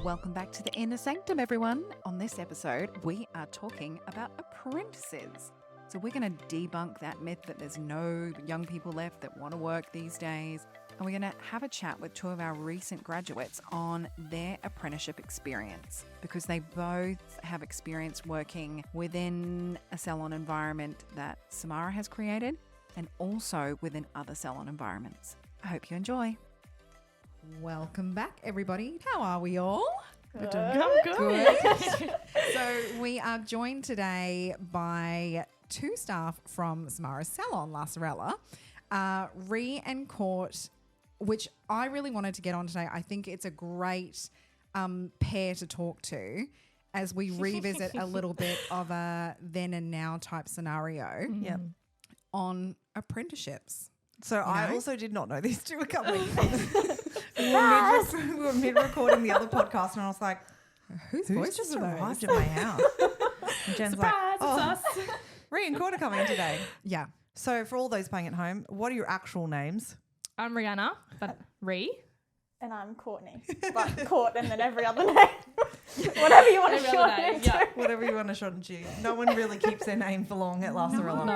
Welcome back to the Inner Sanctum, everyone. On this episode, we are talking about apprentices. So we're going to debunk that myth that there's no young people left that want to work these days. And we're going to have a chat with two of our recent graduates on their apprenticeship experience, because they both have experience working within a salon environment that Samara has created and also within other salon environments. I hope you enjoy. Welcome back, everybody. How are we all? Good. Good. So we are joined today by two staff from Samara's salon, LaSorella, Re and Court, which I really wanted to get on today. I think it's a great pair to talk to as we revisit a little bit of a then and now type scenario on apprenticeships. So I also did not know these two were coming. we were mid-recording the other podcast and I was like, Whose who's voices just are those? arrived at my house? And Jen's Surprise, like, it's us. Re and Court are coming today. Yeah. So for all those playing at home, what are your actual names? I'm Rehanna, but Re. And I'm Courtney, but Court and then every other name. Whatever you want to Every shorten other name, it to. yeah. Whatever you want to shorten to. No one really keeps their name for long at LaSorella.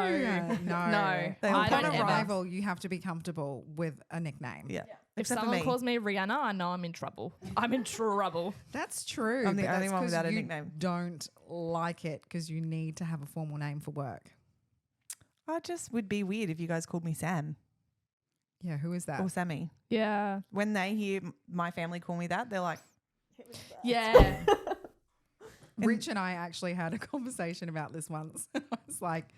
No. They all Upon don't ever. arrival, you have to be comfortable with a nickname. Yeah. If Except for someone me. calls me Rehanna, I know I'm in trouble. I'm in trouble. That's true. I'm the but only that's one 'cause without a you nickname. Don't like it because you need to have a formal name for work. I just would be weird if you guys called me Sam Yeah, who is that? or Sammy. Yeah. When they hear my family call me that, they're like, Yeah. Rich and I actually had a conversation about this once. I was like,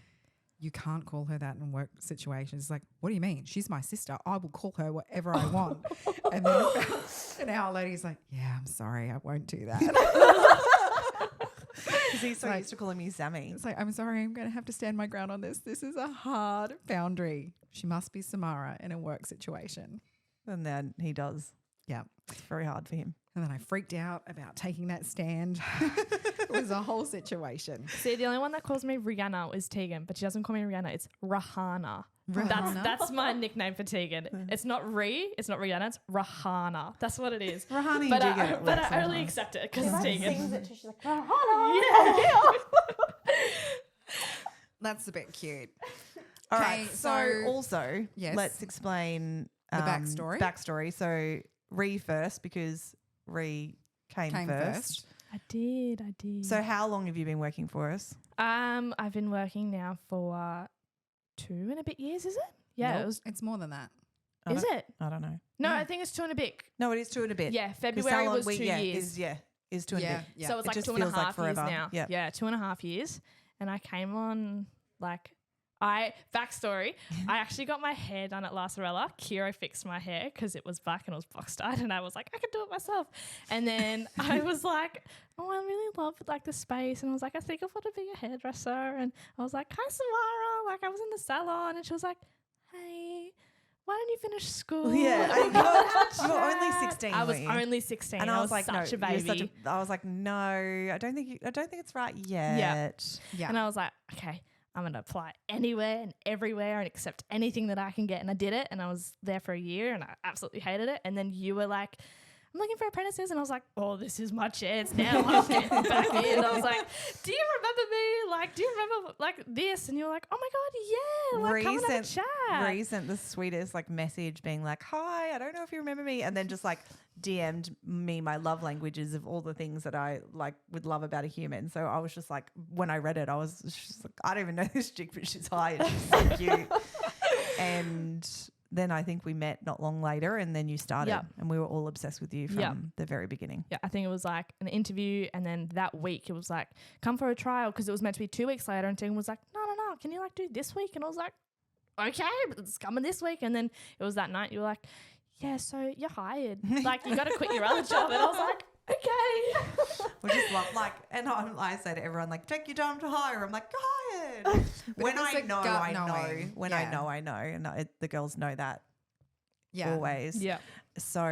you can't call her that in work situations. It's like, what do you mean? She's my sister. I will call her whatever I want. And then about an hour later, he's like, yeah, I'm sorry. I won't do that. because he's so Like- used to calling me Sammy. It's like, I'm sorry. I'm going to have to stand my ground on this. This is a hard boundary. She must be Samara in a work situation. And then he does. Yeah. It's very hard for him. And then I freaked out about taking that stand. It was a whole situation. See, the only one that calls me Rehanna is Tegan, but she doesn't call me Rehanna. It's Rehanna. Rehanna? That's my nickname for Tegan. It's not Re, it's not Rehanna, it's Rehanna. That's what it is. Rehanna, you But do get I, it but right I only sometimes. accept it She because it's like Tegan. sings it to she's like, Rehanna. That's a bit cute. All Okay, right. So so- also, Yes. let's explain The backstory. Backstory. So Re first, because Re came first. I did. So how long have you been working for us? I've been working now for 2 and a bit years, is it? Yeah, Nope, it was. it's more than that. I Is don't- it? I don't know. No, I think it's 2 and a bit. No, it is 2 and a bit. Yeah, 'Cause February salon was week, 2 years. Is 2 and a bit. Yeah. So it's It like just 2 and a feels like half years forever. now. Yeah. Yeah, 2.5 years. And I came on backstory, I actually got my hair done at LaSorella. Kiro fixed my hair because it was black and it was box dyed, and I was like, I can do it myself. And then I was like, oh, I really love like the space, and I was like, I think I want to be a hairdresser. And I was like, hi Samara, like I was in the salon, and she was like, hey, why don't you finish school? Yeah, And we could have a you were only chat. 16, I was weren't you? only 16. And I was like, such no, a baby. I was like, no, I don't think it's right yet. Yeah. And I was like, okay, I'm going to apply anywhere and everywhere and accept anything that I can get. And I did it. And I was there for a year and I absolutely hated it. And then you were like, I'm looking for apprentices. And I was like, oh, this is my chance now. I'm getting back in. And I was like, do you remember me? Like, do you remember like this? And you were like, oh my God, yeah. Like, come and have a chat. Ree sent the sweetest like message being like, hi, I don't know if you remember me. And then just like DM'd me my love languages of all the things that I like would love about a human. So I was just like, when I read it, I was just like, I don't even know this chick, but she's high and she's so cute. And then I think we met not long later and then you started and we were all obsessed with you from the very beginning. Yeah, I think it was like an interview, and then that week it was like, come for a trial, because it was meant to be 2 weeks later, and Tegan was like, no, can you like do this week? And I was like, okay, but it's coming this week. And then it was that night you were like, yeah, so you're hired. Like, you got to quit your other job. And I was like, okay. We just love and I say to everyone like, take your time to hire. I'm like, hired. When was I a know, gut I know. knowing. When I know, I know. And the girls know that always. Yeah. So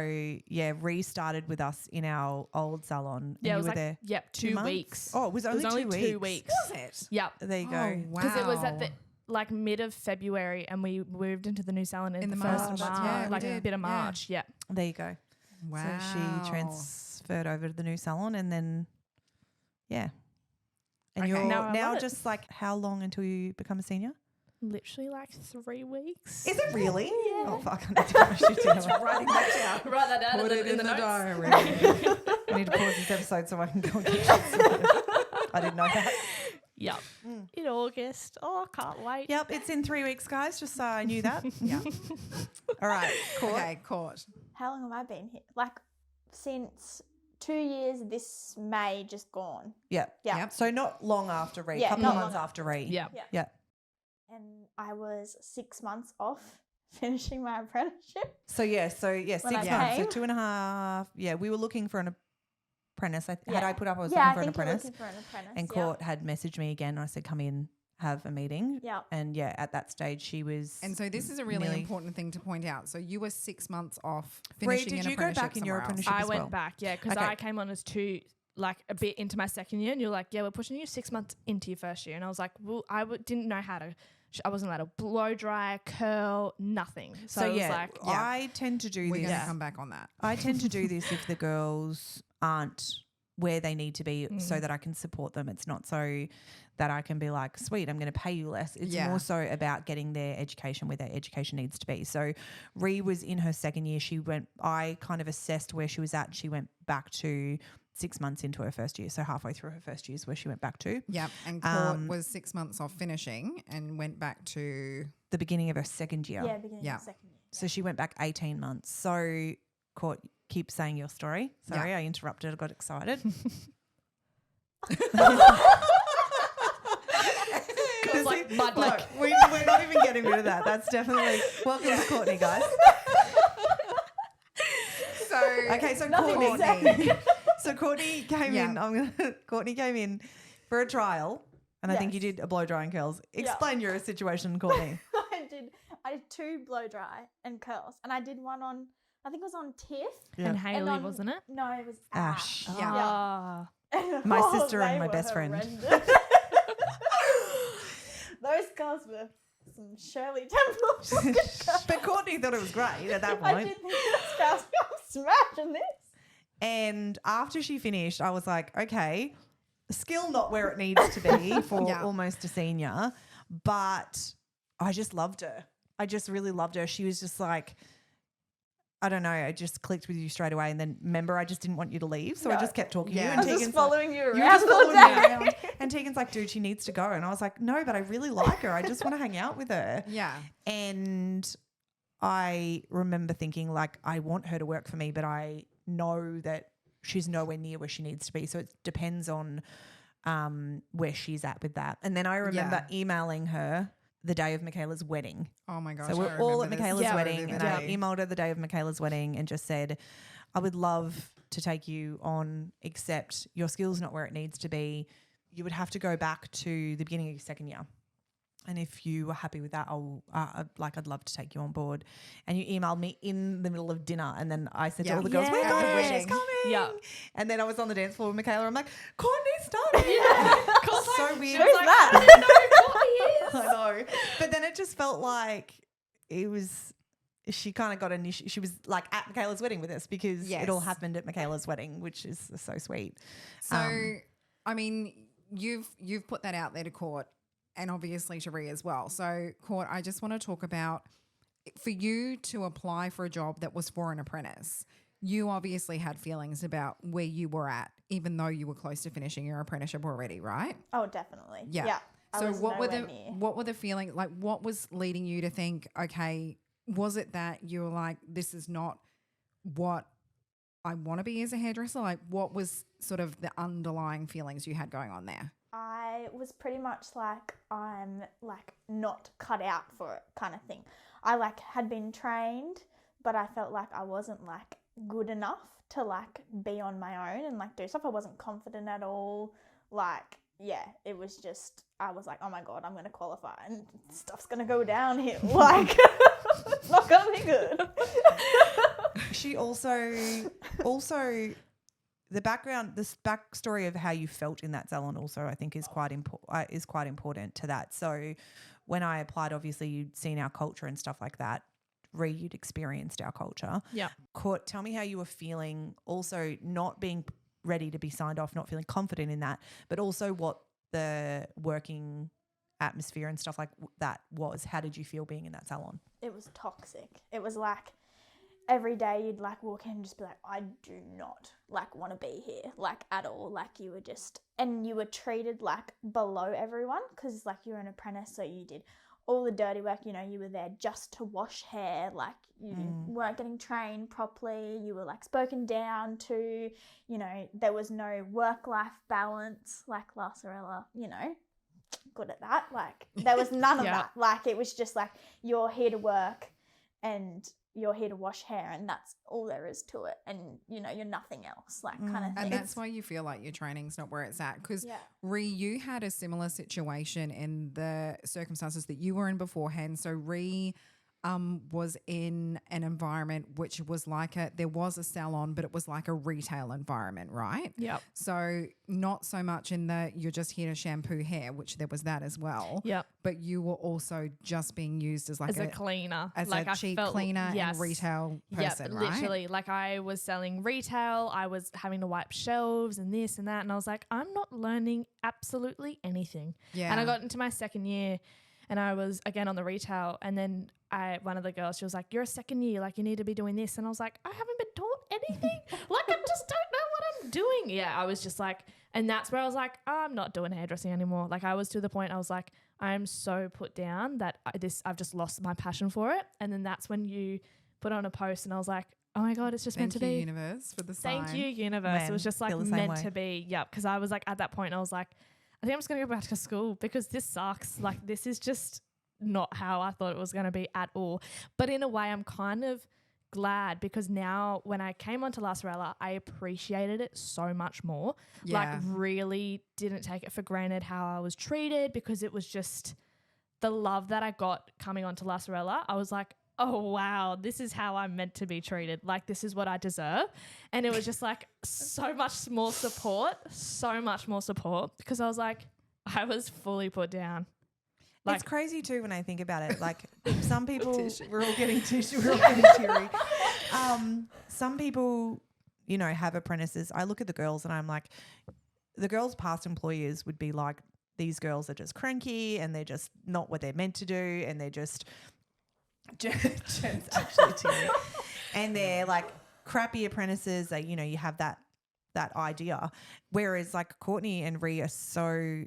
yeah, restarted with us in our old salon. Yeah, and it was you were like, there yep, 2 months? weeks. Oh, it was only, 2 weeks. Was it? Yep. There you go. Oh, wow. Because it was at the like mid of February, and we moved into the new salon in the the first March. of March, Yeah, we like did. a bit of Yeah. March. Yeah. There you go. Wow. So she transferred over to the new salon, and then, yeah. And Okay. you're Now I now love it. just like how long until you become a senior? Literally like 3 weeks. Is it really? Yeah. Oh, fuck. I need to write shit down. Writing that down. Write that down Put it in the notes. diary. I need to pause this episode so I can go and get shit sorted. I didn't know that. Yep. In August. Oh, I can't wait. Yep, it's in 3 weeks, guys, just so I knew that. Yeah. All right, cool. Okay, Court. How long have I been here? Like since 2 years this May just gone. Yeah. Yeah. Yep. So not long after Re, Yeah, couple not of months long after Re. Yeah. Yeah. And I was 6 months off finishing my apprenticeship. So 6 When months. I So came. 2.5. Yeah, we were looking for an apprentice. Had Yeah. I put up, I was Yeah, I looking for an think you're apprentice. looking for an apprentice. And yeah. Court had messaged me again. I said, come in, have a meeting. Yeah. And yeah, at that stage, she was. And so this is a really nearly- important thing to point out. So you were 6 months off Rhea, finishing did an you go apprenticeship back in your somewhere else. apprenticeship I as went well? back, yeah, because Okay. I came on as like a bit into my second year, and you're like, yeah, we're pushing you 6 months into your first year. And I was like, well, didn't know how to, I wasn't allowed to blow dry, curl, nothing. So, So I was yeah, like, yeah. I tend to do We're this. going to come back on that. I tend to do this if the girls aren't where they need to be so that I can support them. It's not so that I can be like, sweet, I'm going to pay you less. It's Yeah. more so about getting their education where their education needs to be. So Ree was in her second year. I kind of assessed where she was at. She went back to 6 months into her first year. So halfway through her first year is where she went back to. Yeah. And Court was 6 months off finishing and went back to. The beginning of her second year. Yeah, beginning Yeah. of second year. So she went back 18 months. So Court, keep saying your story. Sorry, I interrupted. I got excited. it was like mud, like, Look, we're not even getting rid of that. That's definitely welcome to Courtney, guys. So Okay, so Nothing to Courtney. So Courtney came Yeah. in. Courtney came in for a trial, and I think you Yes. did a blow dry and curls. Explain your situation, Courtney. I did 2 blow dry and curls, and I did one on, I think it was on Tiff. Yeah. and Haley, on- wasn't it? No, it was Ash. Ash. Yeah. Ah. My sister and they my were best friend. horrendous. Those girls were some Shirley Temple. But Courtney thought it was great at that I point. did think this girl's smashing this. And after she finished, I was like, okay, skill not where it needs to be for Yeah. almost a senior, but I just loved her. I just really loved her. She was just like, I don't know, I just clicked with you straight away. And then remember, I just didn't want you to leave. So I No. just kept talking Yeah. to you. I And was just Tegan's following you like, around. you were just all following me day. around. And Tegan's like, dude, she needs to go. And I was like, no, but I really like her. I just want to hang out with her. yeah. And I remember thinking, like, I want her to work for me, but I know that she's nowhere near where she needs to be. So it depends on where she's at with that. And then I remember emailing her the day of Michaela's wedding. Oh my gosh. So I we're all remember at this Michaela's so wedding, and I vividly. emailed her the day of Michaela's wedding and just said, I would love to take you on, except your skill's not where it needs to be. You would have to go back to the beginning of your second year. And if you were happy with that, I'd love to take you on board. And you emailed me in the middle of dinner, and then I said to Yeah. all the girls, "We're Yeah. going, At the she's wedding. coming." Yeah. And then I was on the dance floor with Michaela. I'm like, "Courtney's starting." So weird. Who's that? I know. But then it just felt like it was. She kind of got she was like at Michaela's wedding with us because it all Yes. happened at Michaela's wedding, which is so sweet. So, I mean, you've put that out there to Court and obviously to Rhea as well. So, Court, I just want to talk about for you to apply for a job that was for an apprentice. You obviously had feelings about where you were at, even though you were close to finishing your apprenticeship already, right? Oh, definitely. Yeah. Yeah. I So, was what were nowhere near. what were the feelings like? What was leading you to think, okay, was it that you were like, this is not what I want to be as a hairdresser? Like, what was sort of the underlying feelings you had going on there? I was pretty much like, I'm like not cut out for it kind of thing. I like had been trained, but I felt like I wasn't like good enough to like be on my own and like do stuff. I wasn't confident at all. Like, yeah, it was just, I was like, oh my God, I'm going to qualify and stuff's going to go downhill. Like, it's not going to be good. She also the backstory of how you felt in that salon also I think is quite important to that. So when I applied, obviously you'd seen our culture and stuff like that you'd experienced our culture. Yeah. Court, tell me how you were feeling, also not being ready to be signed off, not feeling confident in that, but also what the working atmosphere and stuff like that was. How did you feel being in that salon? It was toxic. It was like every day you'd like walk in and just be like, I do not like want to be here, like at all. Like you were just, and you were treated like below everyone because like you're an apprentice, so you did all the dirty work. You know, you were there just to wash hair, like you weren't getting trained properly, you were like spoken down to, you know, there was no work-life balance like LaSorella, you know, good at that. Like there was none of that. Like it was just like, you're here to work and you're here to wash hair and that's all there is to it, and you know you're nothing else, like kind of thing. And that's why you feel like your training's not where it's at, because Ree, you had a similar situation in the circumstances that you were in beforehand. So Ree was in an environment which was like there was a salon, but it was like a retail environment, right? Yep. So not so much in the you're just here to shampoo hair, which there was that as well. Yep. But you were also just being used as like as a cleaner, as like a cheap cleaner and retail person, right? Literally. Like I was selling retail, I was having to wipe shelves and this and that, and I was like, I'm not learning absolutely anything. Yeah. And I got into my second year and I was again on the retail, and then one of the girls, she was like, you're a second year, like you need to be doing this. And I was like, I haven't been taught anything. Like I just don't know what I'm doing. Yeah, I was just like, and that's where I was like, I'm not doing hairdressing anymore. Like I was to the point I was like, I'm so put down that I've just lost my passion for it. And then that's when you put on a post and I was like, oh my God, it's just meant to be. Thank you, universe, for the sign. Thank you, universe. Man, it was just like meant to be. Yeah, because I was like at that point I was like, I think I'm just going to go back to school because this sucks. Like this is just not how I thought it was going to be at all. But in a way, I'm kind of glad because now when I came onto LaSorella, I appreciated it so much more. Yeah. Like really didn't take it for granted how I was treated, because it was just the love that I got coming onto LaSorella. I was like, oh, wow, this is how I'm meant to be treated. Like, this is what I deserve. And it was just like so much more support because I was like, I was fully put down. Like, it's crazy too when I think about it. Like some people, we're all getting tissue, we're all getting teary. Some people, you know, have apprentices. I look at the girls and I'm like, the girls' past employers would be like, these girls are just cranky and they're just not what they're meant to do, and they're just actually teary, and they're like crappy apprentices. That, you know, you have that idea. Whereas like Courtney and Rhea are so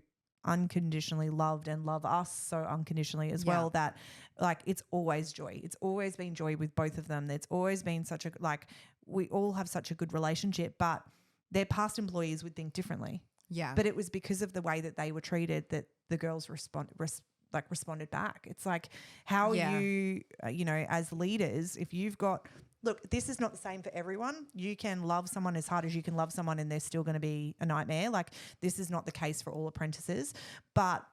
unconditionally loved and love us so unconditionally as well, that like it's always joy. It's always been joy with both of them. It's always been such a, like, we all have such a good relationship, but their past employees would think differently. Yeah. But it was because of the way that they were treated that the girls responded back. It's like how you, you know, as leaders, if you've got, look, this is not the same for everyone. You can love someone as hard as you can love someone and they're still going to be a nightmare. Like this is not the case for all apprentices. But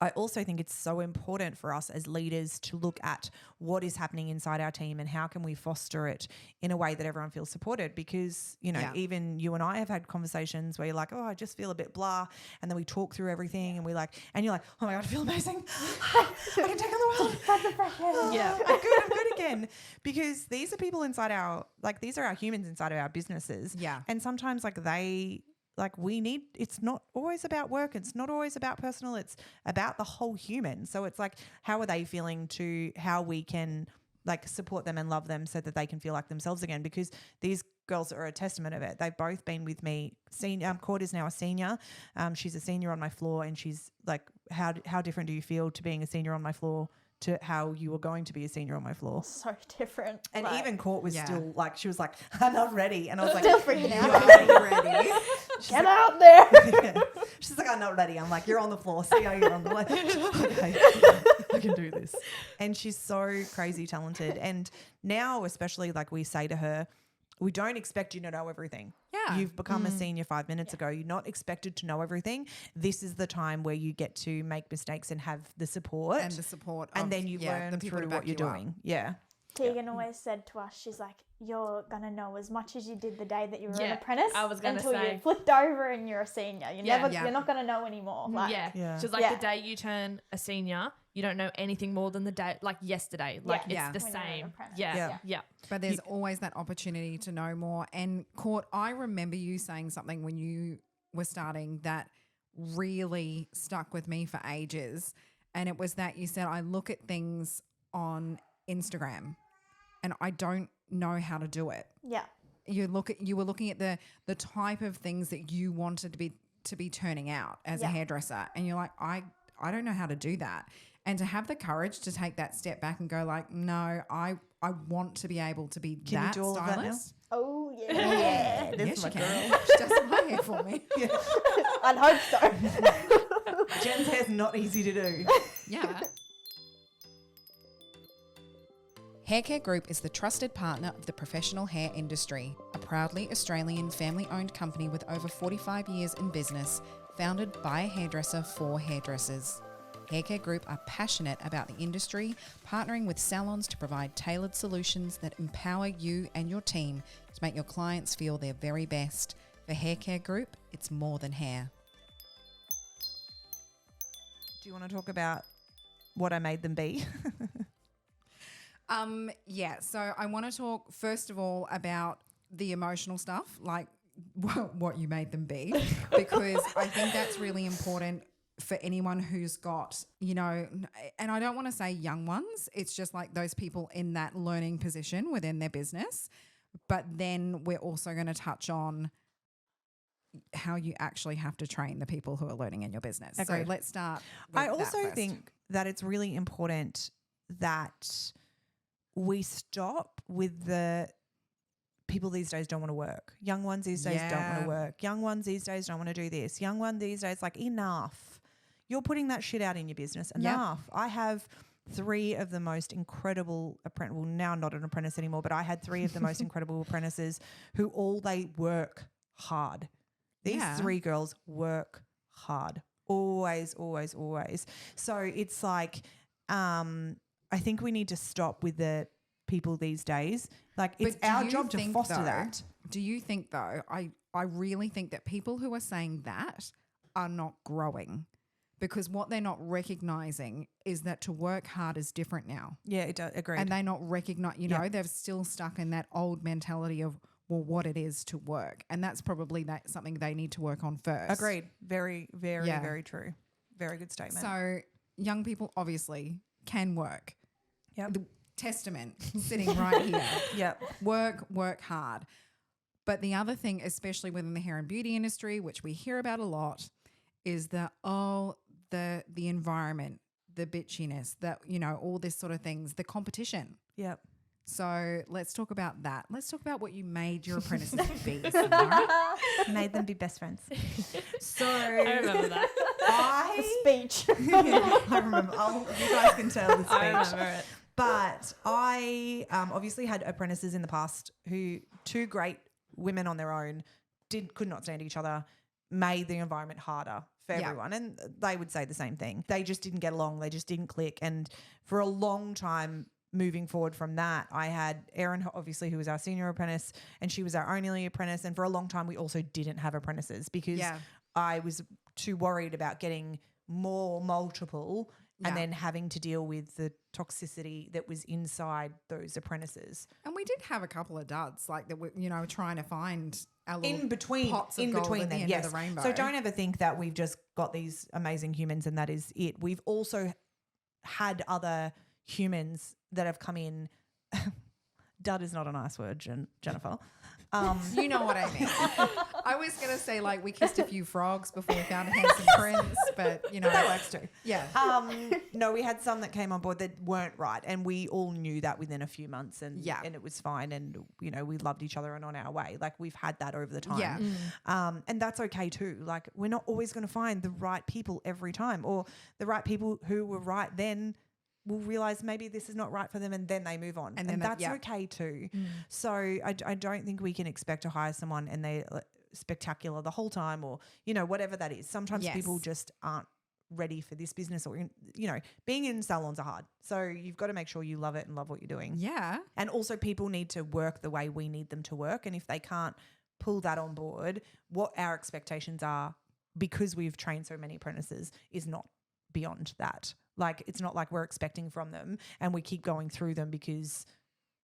I also think it's so important for us as leaders to look at what is happening inside our team and how can we foster it in a way that everyone feels supported, because, you know, even you and I have had conversations where you're like, oh, I just feel a bit blah. And then we talk through everything and we like, and you're like, oh my God, I feel amazing. I can take on the world. yeah. I'm good again. Because these are people inside our, like these are our humans inside of our businesses. Yeah. And sometimes like we need, it's not always about work. It's not always about personal. It's about the whole human. So it's like, how are they feeling to how we can like support them and love them so that they can feel like themselves again, because these girls are a testament of it. They've both been with me. Court is now a senior. She's a senior on my floor, and she's like, how different do you feel to being a senior on my floor to how you were going to be a senior on my floor? So different. And like, even Court was still like, she was like, I'm not ready. And I was like, still freaking out. You're ready. Get out there. She's like, I'm not ready. I'm like, you're on the floor. See how you're on the way. Okay, I can do this. And she's so crazy talented. And now, especially, like we say to her, we don't expect you to know everything. Yeah. You've become a senior 5 minutes ago. You're not expected to know everything. This is the time where you get to make mistakes and have the support. And the support. And then you learn the people through to back what you're you up. doing. Yeah. Tegan always said to us, she's like, you're going to know as much as you did the day that you were an Yeah, apprentice I was gonna until say. you flipped over and you're a senior. Yeah. You're not going to know anymore. Like, Yeah. She's like, Yeah. the day you turn a senior, you don't know anything more than the day, like yesterday. Like, Yeah. it's the When you're an same. apprentice. Yeah. Yeah. Yeah. But there's always that opportunity to know more. And Court, I remember you saying something when you were starting that really stuck with me for ages. And it was that you said, I look at things on Instagram and I don't know how to do it. Yeah. You were looking at the type of things that you wanted to be turning out as a Yeah. hairdresser, and you're like, I don't know how to do that. And to have the courage to take that step back and go like, no, I want to be able to be Can you that do all of that now? stylist. Oh, yeah. Yeah, this Yes, is you my can. girl. She does my hair for me. I'd hope so. Jen's hair's not easy to do. Yeah. Haircare Group is the trusted partner of the professional hair industry, a proudly Australian family-owned company with over 45 years in business, founded by a hairdresser for hairdressers. Haircare Group are passionate about the industry, partnering with salons to provide tailored solutions that empower you and your team to make your clients feel their very best. For Haircare Group, it's more than hair. Do you want to talk about what I made them be? Yeah, so I want to talk first of all about the emotional stuff, like what you made them be, because I think that's really important for anyone who's got, you know, and I don't want to say young ones, it's just like those people in that learning position within their business. But then we're also going to touch on how you actually have to train the people who are learning in your business. Agreed. So let's start with I that also first. think that it's really important that we stop with the people these days don't want to work. Young ones these days don't want Yeah. to work. Young ones these days don't want to do this. Young one these days, like, enough. You're putting that shit out in your business. Enough. I have 3 of the most incredible apprentices. Well, now not an apprentice anymore, but I had 3 of the most incredible apprentices who they work hard. These Yeah. 3 girls work hard. Always, always, always. So it's like, I think we need to stop with the people these days. Like, it's But do our you job to think, foster though, that. Do you think though, I really think that people who are saying that are not growing, because what they're not recognizing is that to work hard is different now. Yeah, it does. Agreed. And they not recognize, you know, they're still stuck in that old mentality of, well, what it is to work. And that's probably something they need to work on first. Agreed. Very, very, Yeah. very true. Very good statement. So young people obviously can work. Yep. The testament sitting right here. Yep. Work hard. But the other thing, especially within the hair and beauty industry, which we hear about a lot, is the environment, the bitchiness, that, you know, all this sort of things, the competition. Yep. So let's talk about that. Let's talk about what you made your apprentices be. Samara. Made them be best friends. So I remember that. Speech. I remember. You guys can tell the I speech. remember it. But I obviously had apprentices in the past who, 2 great women on their own, could not stand each other, made the environment harder for Yeah. everyone. And they would say the same thing. They just didn't get along. They just didn't click. And for a long time, moving forward from that, I had Erin, obviously, who was our senior apprentice, and she was our only apprentice. And for a long time, we also didn't have apprentices because I was too worried about getting more multiple and then having to deal with the toxicity that was inside those apprentices. And we did have a couple of duds like that, you know, trying to find our little In between pots of gold at the them, end yes. of the rainbow. So don't ever think that we've just got these amazing humans and that is it. We've also had other humans that have come in. Dud is not a nice word, Jennifer. You know what I mean. I was going to say, like, we kissed a few frogs before we found a handsome prince, but, you know. That works too. Yeah. No, we had some that came on board that weren't right, and we all knew that within a few months, and it was fine, and, you know, we loved each other and on our way. Like, we've had that over the time. Yeah. And that's okay too. Like, we're not always going to find the right people every time, or the right people who were right then will realize maybe this is not right for them, and then they move on. And that's okay too. So I don't think we can expect to hire someone and they're spectacular the whole time, or, you know, whatever that is. Sometimes people just aren't ready for this business, or, you know, being in salons are hard. So you've got to make sure you love it and love what you're doing. Yeah. And also people need to work the way we need them to work. And if they can't pull that on board, what our expectations are, because we've trained so many apprentices, is not beyond that. Like, it's not like we're expecting from them and we keep going through them because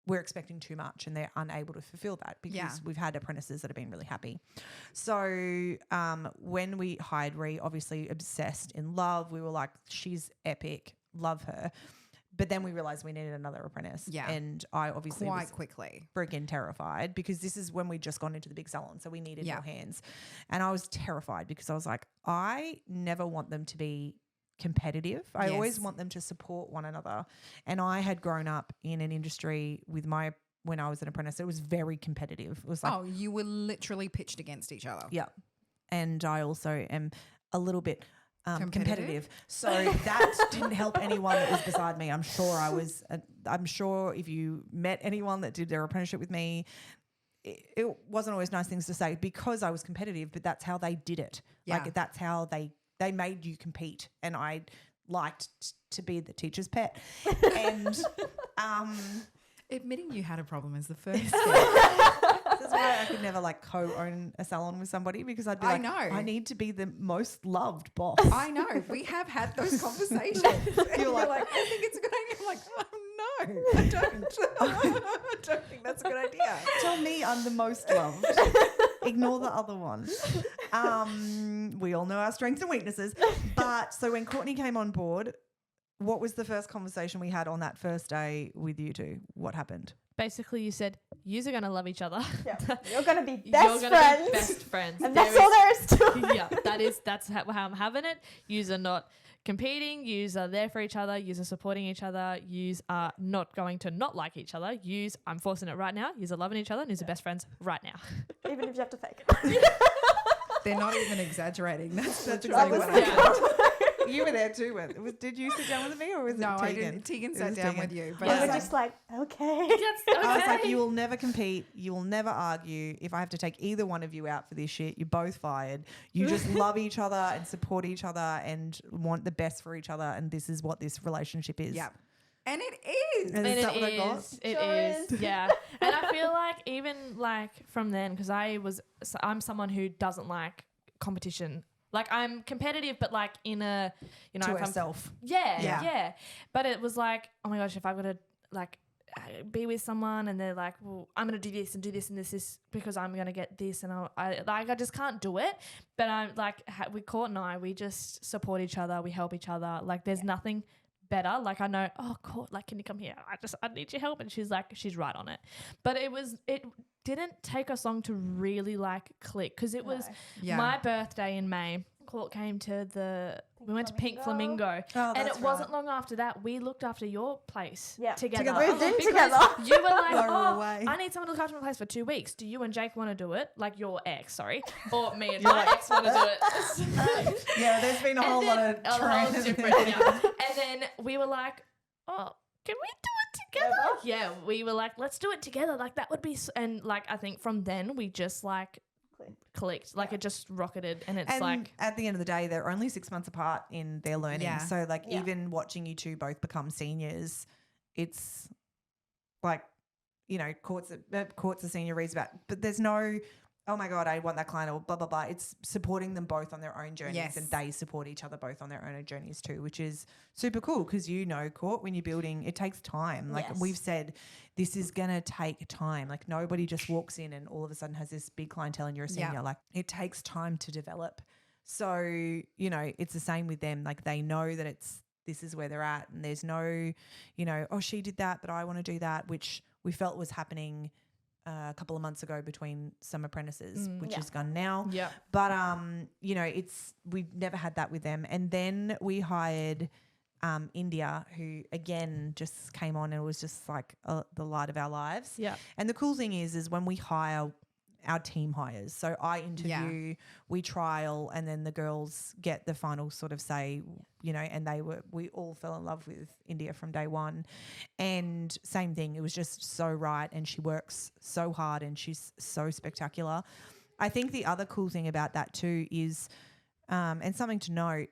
we're expecting too much and they're unable to fulfill that, because we've had apprentices that have been really happy. So when we hired Ree, obviously obsessed, in love, we were like, she's epic, love her. But then we realized we needed another apprentice. Yeah. And I obviously Quite was quickly. freaking terrified, because this is when we'd just gone into the big salon. So we needed Yeah. more hands. And I was terrified because I was like, I never want them to be competitive. I always Yes. want them to support one another. And I had grown up in an industry when I was an apprentice, it was very competitive. It was like, Oh, you were literally pitched against each other. yeah. And I also am a little bit competitive. So that didn't help anyone that was beside me. I'm sure if you met anyone that did their apprenticeship with me, it wasn't always nice things to say, because I was competitive, but that's how they did it. Yeah. Like, that's how they made you compete. And I liked to be the teacher's pet. And Admitting you had a problem is the first step. that's why I could never like co-own a salon with somebody, because I'd be I like, know. I need to be the most loved boss. I know. We have had those conversations. You're like, I think it's a good idea. I'm like, oh, no, I don't. I don't think that's a good idea. Tell me I'm the most loved. Ignore the other one. We all know our strengths and weaknesses. But so when Courtney came on board, what was the first conversation we had on that first day with you two? What happened? Basically, you said, yous are going to love each other. Yeah. You're going to be You're best gonna friends. be best friends. And that's all there is to it. Yeah, that's how I'm having it. Yous are not competing. Yous are there for each other. Yous are supporting each other. Yous are not going to not like each other. Yous, I'm forcing it right now. Yous are loving each other, and yous are best friends right now. Even if you have to fake it. They're not even exaggerating. That's That's exactly right. what Yeah. happened. You were there too. Did you sit down with me, or was No, it I Tegan? didn't. Tegan It sat was down Tegan. with you. We But were I was like, just like, okay. I was like, you will never compete. You will never argue. If I have to take either one of you out for this shit, you're both fired. You just love each other and support each other and want the best for each other. And this is what this relationship is. yeah. And it is. And And is that what I got? It Sure is. is. Yeah. And I feel like even like from then, because I'm someone who doesn't like competition. Like, I'm competitive, but like in a, you know, To if I'm herself. Yeah. yeah. But it was like, oh my gosh, if I've got to like be with someone and they're like, well, I'm going to do this and do this and this because I'm going to get this, and I just can't do it. But I'm like, with Court and I, we just support each other. We help each other. Like, there's nothing better. Like, I know, oh, Court, like, can you come here? I need your help. And she's like, she's right on it. But it didn't take us long to really like click, because it was Yeah. my birthday in May. Court came to we went to Pink Flamingo. Oh, And that's it wasn't long after that we looked after your place together. Together. Moved in Because together. You were like, We're oh, away. I need someone to look after my place for 2 weeks. Do you and Jake want to do it? Like, your ex, sorry. Or me and my ex want to do it. Yeah, there's been a whole lot of a whole trend. different, yeah. And then we were like, oh, can we do it together? Yeah, we were like, let's do it together. Like, that would be, and like, I think from then we just like clicked. Like, it just rocketed, and it's And like, at the end of the day, they're only 6 months apart in their learning. Yeah. So like Yeah. even watching you two both become seniors, it's like, you know, Court's a senior, Ree's about, but there's no, oh my God, I want that client, or blah, blah, blah. It's supporting them both on their own journeys, Yes. and they support each other both on their own journeys too, which is super cool, because, you know, Court, when you're building, it takes time. Like Yes. we've said, this is going to take time. Like, nobody just walks in and all of a sudden has this big clientele and you're a senior. Yeah. Like, it takes time to develop. So, you know, it's the same with them. Like, they know that this is where they're at, and there's no, you know, oh, she did that, but I want to do that, which we felt was happening a couple of months ago between some apprentices, which Yeah. is gone now. yeah. But you know, we've never had that with them. And then we hired India, who again just came on and was just like the light of our lives. Yeah. And the cool thing is when we hire, our team hires. So I interview, we trial, and then the girls get the final sort of say, you know, and we all fell in love with India from day one. And same thing, it was just so right, and she works so hard and she's so spectacular. I think the other cool thing about that too is, and something to note,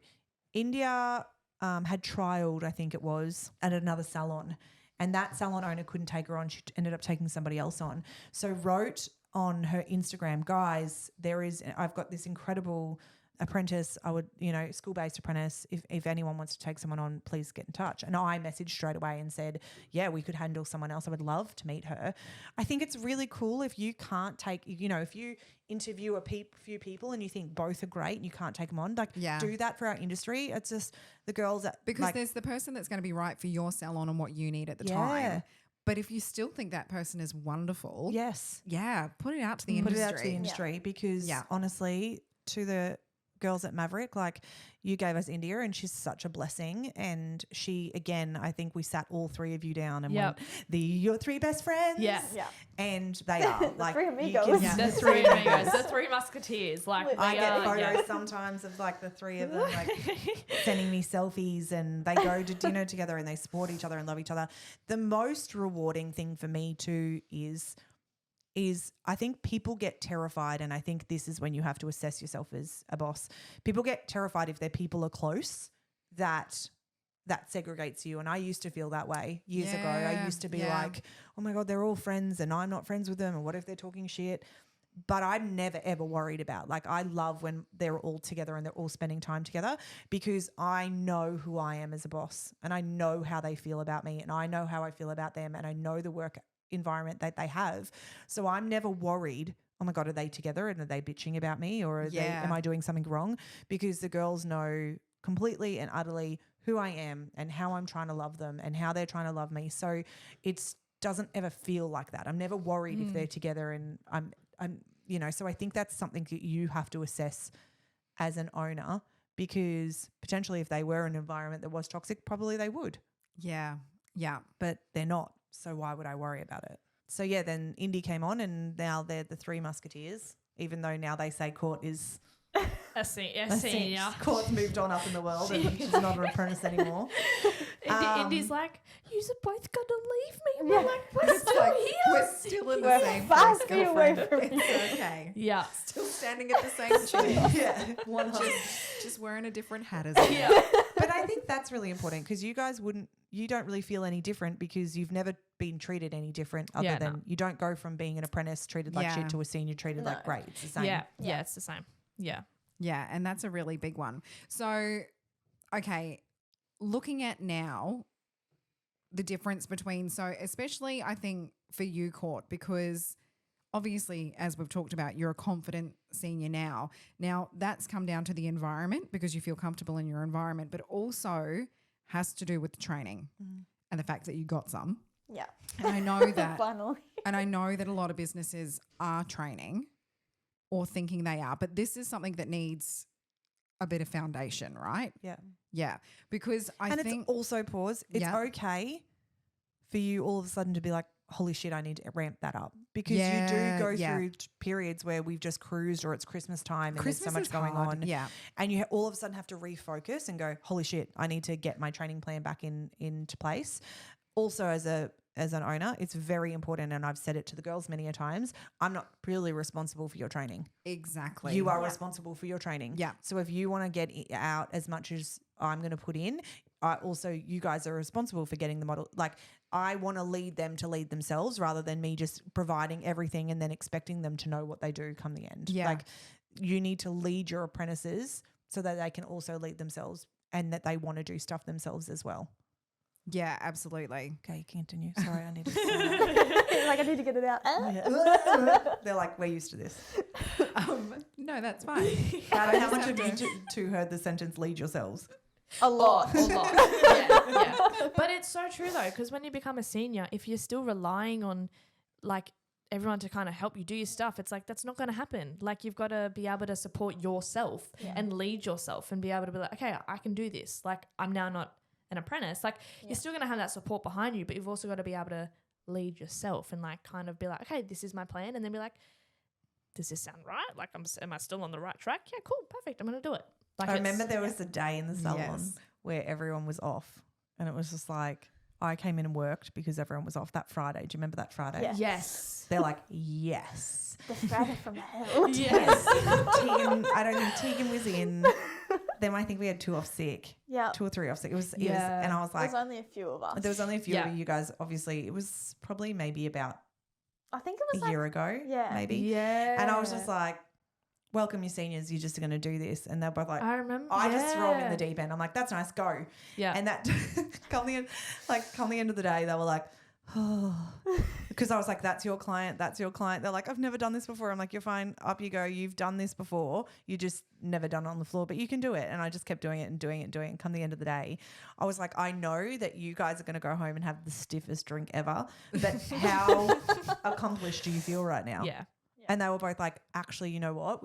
India had trialed, I think it was, at another salon, and that salon owner couldn't take her on. She ended up taking somebody else on. So wrote on her Instagram, guys, I've got this incredible apprentice. I would, school-based apprentice. If anyone wants to take someone on, please get in touch. And I messaged straight away and said, yeah, we could handle someone else. I would love to meet her. I think it's really cool if you can't take, if you interview few people and you think both are great and you can't take them on, do that for our industry. It's just the girls that because there's the person that's going to be right for your salon and what you need at the time. But if you still think that person is wonderful, put it out to the industry. Put it out to the industry because honestly, to the girls at Maverick, you gave us India and she's such a blessing. And she, again, I think we sat all three of you down and went, your three best friends. Yeah. And they are the three amigos. The three amigos. The three musketeers. I get photos sometimes of the three of them sending me selfies, and they go to dinner together and they support each other and love each other. The most rewarding thing for me too is I think people get terrified, and I think this is when you have to assess yourself as a boss. People get terrified if their people are close, that segregates you. And I used to feel that way years ago. I used to be like, oh my God, they're all friends and I'm not friends with them, and what if they're talking shit? But I'm never ever worried about, I love when they're all together and they're all spending time together, because I know who I am as a boss and I know how they feel about me and I know how I feel about them and I know the work environment that they have. So I'm never worried, oh my God, are they together and are they bitching about me, or am I doing something wrong? Because the girls know completely and utterly who I am and how I'm trying to love them and how they're trying to love me. So it doesn't ever feel like that. I'm never worried if they're together, and I'm so I think that's something that you have to assess as an owner, because potentially if they were in an environment that was toxic, probably they would. Yeah. But they're not. So why would I worry about it? So then Indy came on, and now they're the three musketeers, even though now they say Court is a senior. Court's moved on up in the world and she's not an apprentice anymore. Indy's like, you're both going to leave me. And we're like, we're still here. We're still in the same place, girlfriend. It's okay. Yeah. Still standing at the same chair. Just wearing a different hat as well. Yeah. But I think that's really important, because you guys you don't really feel any different because you've never been treated any different other than you don't go from being an apprentice treated like shit to a senior treated like great. It's the same. Yeah, it's the same. Yeah. Yeah, and that's a really big one. So, okay, looking at now the difference between, so especially I think for you, Court, because obviously, as we've talked about, you're a confident senior now. Now, that's come down to the environment because you feel comfortable in your environment, but also has to do with the training and the fact that you got some. Yeah. And I know that finally. And I know that a lot of businesses are training or thinking they are, but this is something that needs a bit of foundation, right? Yeah. Yeah. Because I think it's also it's okay for you all of a sudden to be like, holy shit, I need to ramp that up, because you do go through periods where we've just cruised or it's Christmas time and there's so much going on. Yeah. And you all of a sudden have to refocus and go, holy shit, I need to get my training plan back into place. Also, as an owner, it's very important, and I've said it to the girls many a times, I'm not really responsible for your training. Exactly. You are responsible for your training. Yeah. So if you want to get out as much as I'm going to put in, you guys are responsible for getting the model. Like, I want to lead them to lead themselves rather than me just providing everything and then expecting them to know what they do come the end. Yeah. Like, you need to lead your apprentices so that they can also lead themselves and that they want to do stuff themselves as well. Yeah, absolutely. Okay, continue. Sorry, I need to like, I need to get it out. They're like, we're used to this. No, that's fine. How much have you two heard the sentence lead yourselves? A lot. Yeah. But it's so true though, because when you become a senior, if you're still relying on like everyone to kind of help you do your stuff, it's like that's not going to happen. Like, you've got to be able to support yourself and lead yourself and be able to be like, okay, I can do this. Like, I'm now not an apprentice. Like, you're still going to have that support behind you, but you've also got to be able to lead yourself and like kind of be like, okay, this is my plan, and then be like, does this sound right? Like, am I still on the right track? Yeah, cool, perfect, I'm going to do it. Like, I remember there was a day in the salon where everyone was off, and it was just like, I came in and worked because everyone was off that Friday. Do you remember that Friday? Yeah. Yes. They're like, yes. The Friday from hell. Yes. Tegan, I don't think Tegan was in. then I think we had 2 off sick. Yeah. 2 or 3 off sick. It was, Yeah. and I was like, There's only a few of us. there was only a few Yeah. of you guys. Obviously, it was probably maybe about I think it a was year ago, yeah. maybe. Yeah. And I was just like, welcome, you seniors. You're just going to do this. And they're both like, I remember. I just throw them in yeah. the deep end. I'm like, that's nice, go. Yeah. And that come the end of the day, they were like, oh, because I was like, that's your client. They're like, I've never done this before. I'm like, you're fine. Up you go. You've done this before. You just never done it on the floor, but you can do it. And I just kept doing it and doing it and doing it. And come the end of the day, I was like, I know that you guys are going to go home and have the stiffest drink ever, but how accomplished do you feel right now? Yeah. And they were both like, actually, you know what?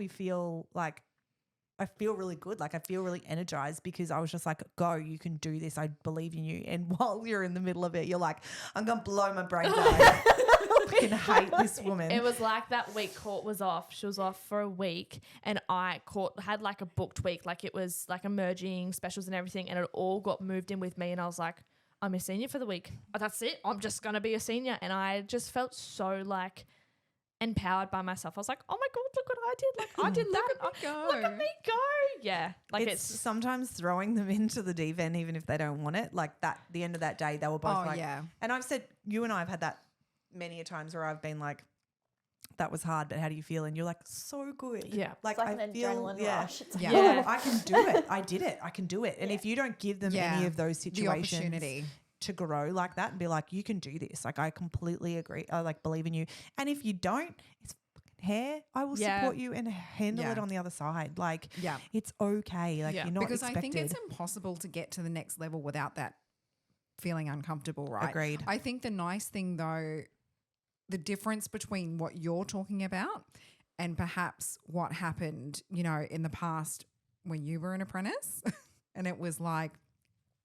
I feel really good. Like I feel really energized because I was just like, go, you can do this. I believe in you. And while you're in the middle of it, you're like, I'm going to blow my brains out. I fucking hate this woman. It was like that week Court was off. She was off for a week and Court had like a booked week. Like it was like emerging specials and everything and it all got moved in with me and I was like, I'm a senior for the week. That's it. I'm just going to be a senior. And I just felt so like empowered by myself. I was like, oh my God, look what I did. Like I did that. Look at me go. Yeah. Like it's sometimes throwing them into the deep end, even if they don't want it. Like that, the end of that day, they were both like, yeah. And I've said, you and I have had that many a times where I've been like, that was hard, but how do you feel? And you're like, so good. Yeah. Like, It's like I an feel, adrenaline rush. It's like, Yeah. yeah, I can do it. I did it. I can do it. And Yeah. if you don't give them Yeah. any of those The situations opportunity. to grow like that and be like, you can do this. Like, I completely agree. I like believe in you. And if you don't, it's fucking hair. I will Yeah. support you and handle Yeah. it on the other side. Like, Yeah. it's okay. Like, Yeah. you're not Because expected. I think it's impossible to get to the next level without that feeling uncomfortable, right? Agreed. I think the nice thing though, the difference between what you're talking about and perhaps what happened, you know, in the past when you were an apprentice and it was like,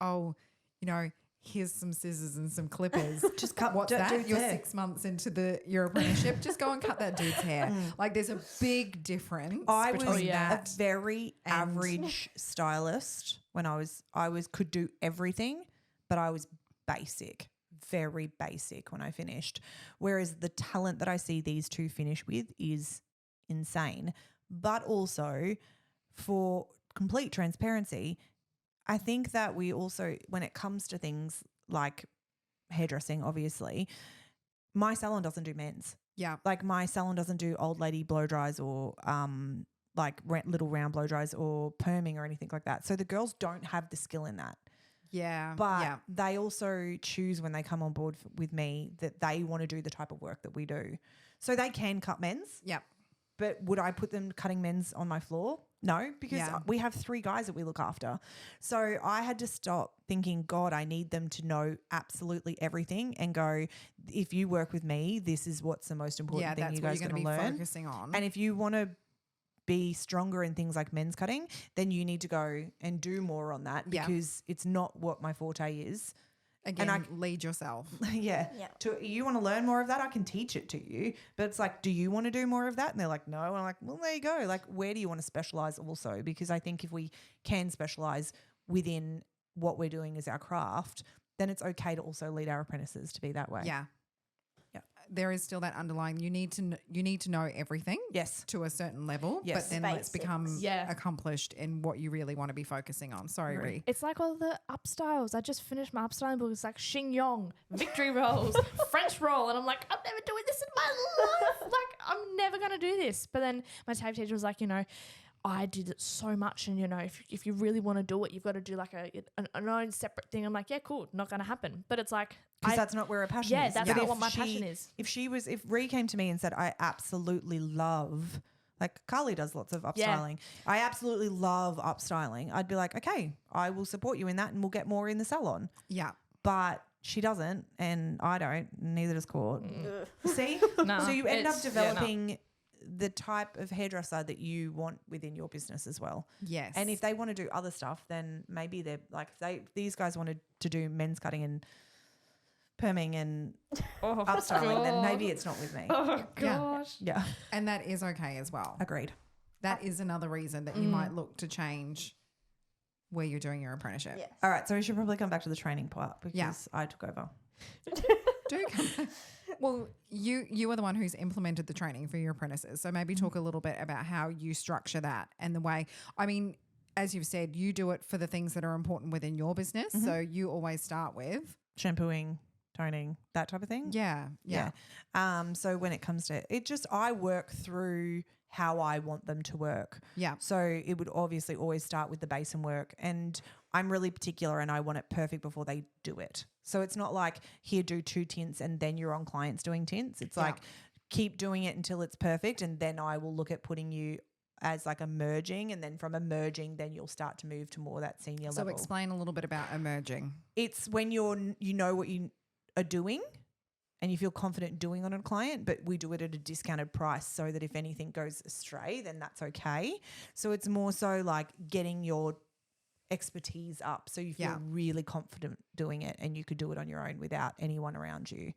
oh, you know, here's some scissors and some clippers. Just cut What's that that? dude's You're hair. 6 months into your apprenticeship. Just go and cut that dude's hair. Like there's a big difference I was between a that. very and- average stylist when I could do everything, but I was basic, very basic when I finished. Whereas the talent that I see these two finish with is insane. But also, for complete transparency, I think that we also, when it comes to things like hairdressing, obviously, my salon doesn't do men's. Yeah. Like my salon doesn't do old lady blow dries or little round blow dries or perming or anything like that. So the girls don't have the skill in that. Yeah. But yeah. they also choose when they come on board with me that they want to do the type of work that we do. So they can cut men's. Yeah. But would I put them cutting men's on my floor? No, because Yeah. we have 3 guys that we look after. So I had to stop thinking, God, I need them to know absolutely everything and go, if you work with me, this is what's the most important Yeah, thing that's you what guys you're are going to going be to learn. focusing on. And if you want to be stronger in things like men's cutting, then you need to go and do more on that Yeah. because it's not what my forte is. Again, lead yourself. Yeah. Yeah. You want to learn more of that? I can teach it to you. But it's like, do you want to do more of that? And they're like, no. And I'm like, well, there you go. Like, where do you want to specialize also? Because I think if we can specialize within what we're doing as our craft, then it's okay to also lead our apprentices to be that way. Yeah. Yeah. There is still that underlying. You need to know everything. Yes. To a certain level. Yes. But then let's become Yeah. accomplished in what you really want to be focusing on. Sorry, Right. Ree. It's like all the upstyles. I just finished my upstyling book. It's like Xing Yong, victory rolls, French roll. And I'm like, I'm never doing this in my life. Like, I'm never going to do this. But then my tape teacher was like, you know, I did it so much. And, you know, if you really want to do it, you've got to do like an own separate thing. I'm like, yeah, cool. Not going to happen. But it's like, Because that's not where her passion yeah, is. that's But not if what my passion is. If Ree came to me and said, I absolutely love, like Carly does lots of upstyling. I absolutely love upstyling. I'd be like, okay, I will support you in that and we'll get more in the salon. Yeah. But she doesn't and I don't, neither does Court. See? No, So you end up it's- yeah, no. developing the type of hairdresser that you want within your business as well. Yes. And if they want to do other stuff, then maybe they're like, these guys wanted to do men's cutting and perming and Oh, upstyling, then God. maybe it's not with me. Oh, Yeah. gosh. Yeah. And that is okay as well. Agreed. That is another reason that you might look to change where you're doing your apprenticeship. Yes. All right. So we should probably come back to the training part because Yeah. I took over. Do come back. Well, you are the one who's implemented the training for your apprentices. So maybe talk a little bit about how you structure that and the way, I mean, as you've said, you do it for the things that are important within your business. So you always start with Shampooing, toning, that type of thing. yeah. So when it comes to it, I work through how I want them to work. Yeah. So it would obviously always start with the basin work, and I'm really particular and I want it perfect before they do it. So it's not like here, do 2 tints and then you're on clients doing tints. It's like keep doing it until it's perfect, and then I will look at putting you as like emerging, and then from emerging then you'll start to move to more that senior So level. explain a little bit about emerging. It's when you know what you are doing and you feel confident doing on a client, but we do it at a discounted price so that if anything goes astray, then that's okay. So it's more so like getting your expertise up so you feel really confident doing it, and you could do it on your own without anyone around you.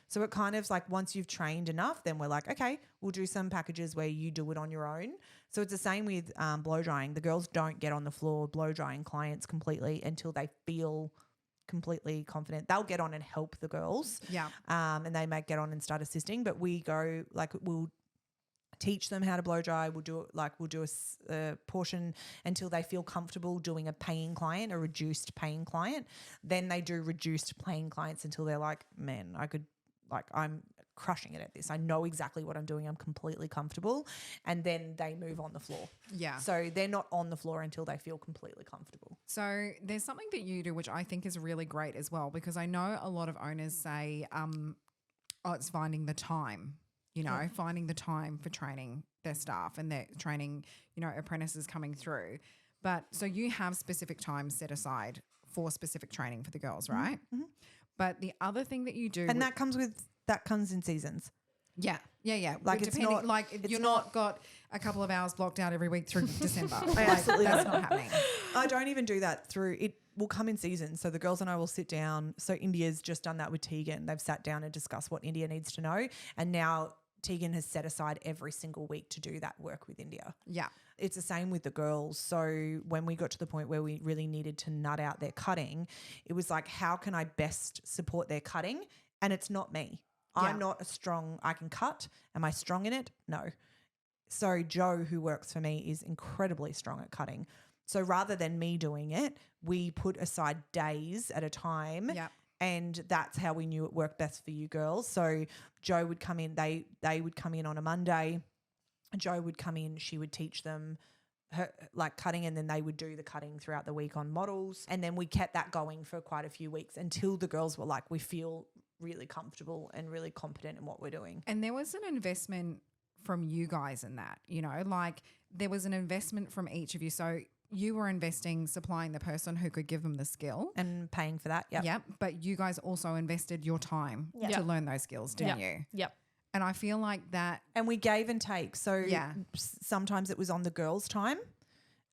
So it kind of like once you've trained enough, then we're like, okay, we'll do some packages where you do it on your own. So it's the same with blow drying. The girls don't get on the floor blow drying clients completely until they feel completely confident. They'll get on and help the girls. Yeah. And they might get on and start assisting, but we go like we'll teach them how to blow dry. We'll do a portion until they feel comfortable doing a paying client, a reduced paying client. Then they do reduced paying clients until they're like, man, I'm crushing it at this. I know exactly what I'm doing. I'm completely comfortable. And then they move on the floor. Yeah. So they're not on the floor until they feel completely comfortable. So there's something that you do which I think is really great as well, because I know a lot of owners say, it's finding the time, finding the time for training their staff and their training, apprentices coming through. But so you have specific times set aside for specific training for the girls, right? Mm-hmm. But the other thing that you do, and that comes in seasons. Yeah. Like it's not you're not got a couple of hours blocked out every week through December. Absolutely that's not happening. I don't even do that through it. Will come in season. So the girls and I will sit down. So India's just done that with Tegan. They've sat down and discussed what India needs to know, and now Tegan has set aside every single week to do that work with India. Yeah. It's the same with the girls. So when we got to the point where we really needed to nut out their cutting, it was like, how can I best support their cutting? And it's not me. I'm not I can cut. Am I strong in it? No. So Joe, who works for me, is incredibly strong at cutting. So rather than me doing it, we put aside days at a time. Yeah. And that's how we knew it worked best for you girls. So Joe would come in, they would come in on a Monday. Joe would come in, she would teach them her like cutting, and then they would do the cutting throughout the week on models. And then we kept that going for quite a few weeks until the girls were like, we feel really comfortable and really competent in what we're doing. And there was an investment from you guys in that, like there was an investment from each of you. So you were investing, supplying the person who could give them the skill. And paying for that, Yep. But you guys also invested your time to learn those skills, didn't you? Yep. And I feel like that. And we gave and take. So sometimes it was on the girls' time,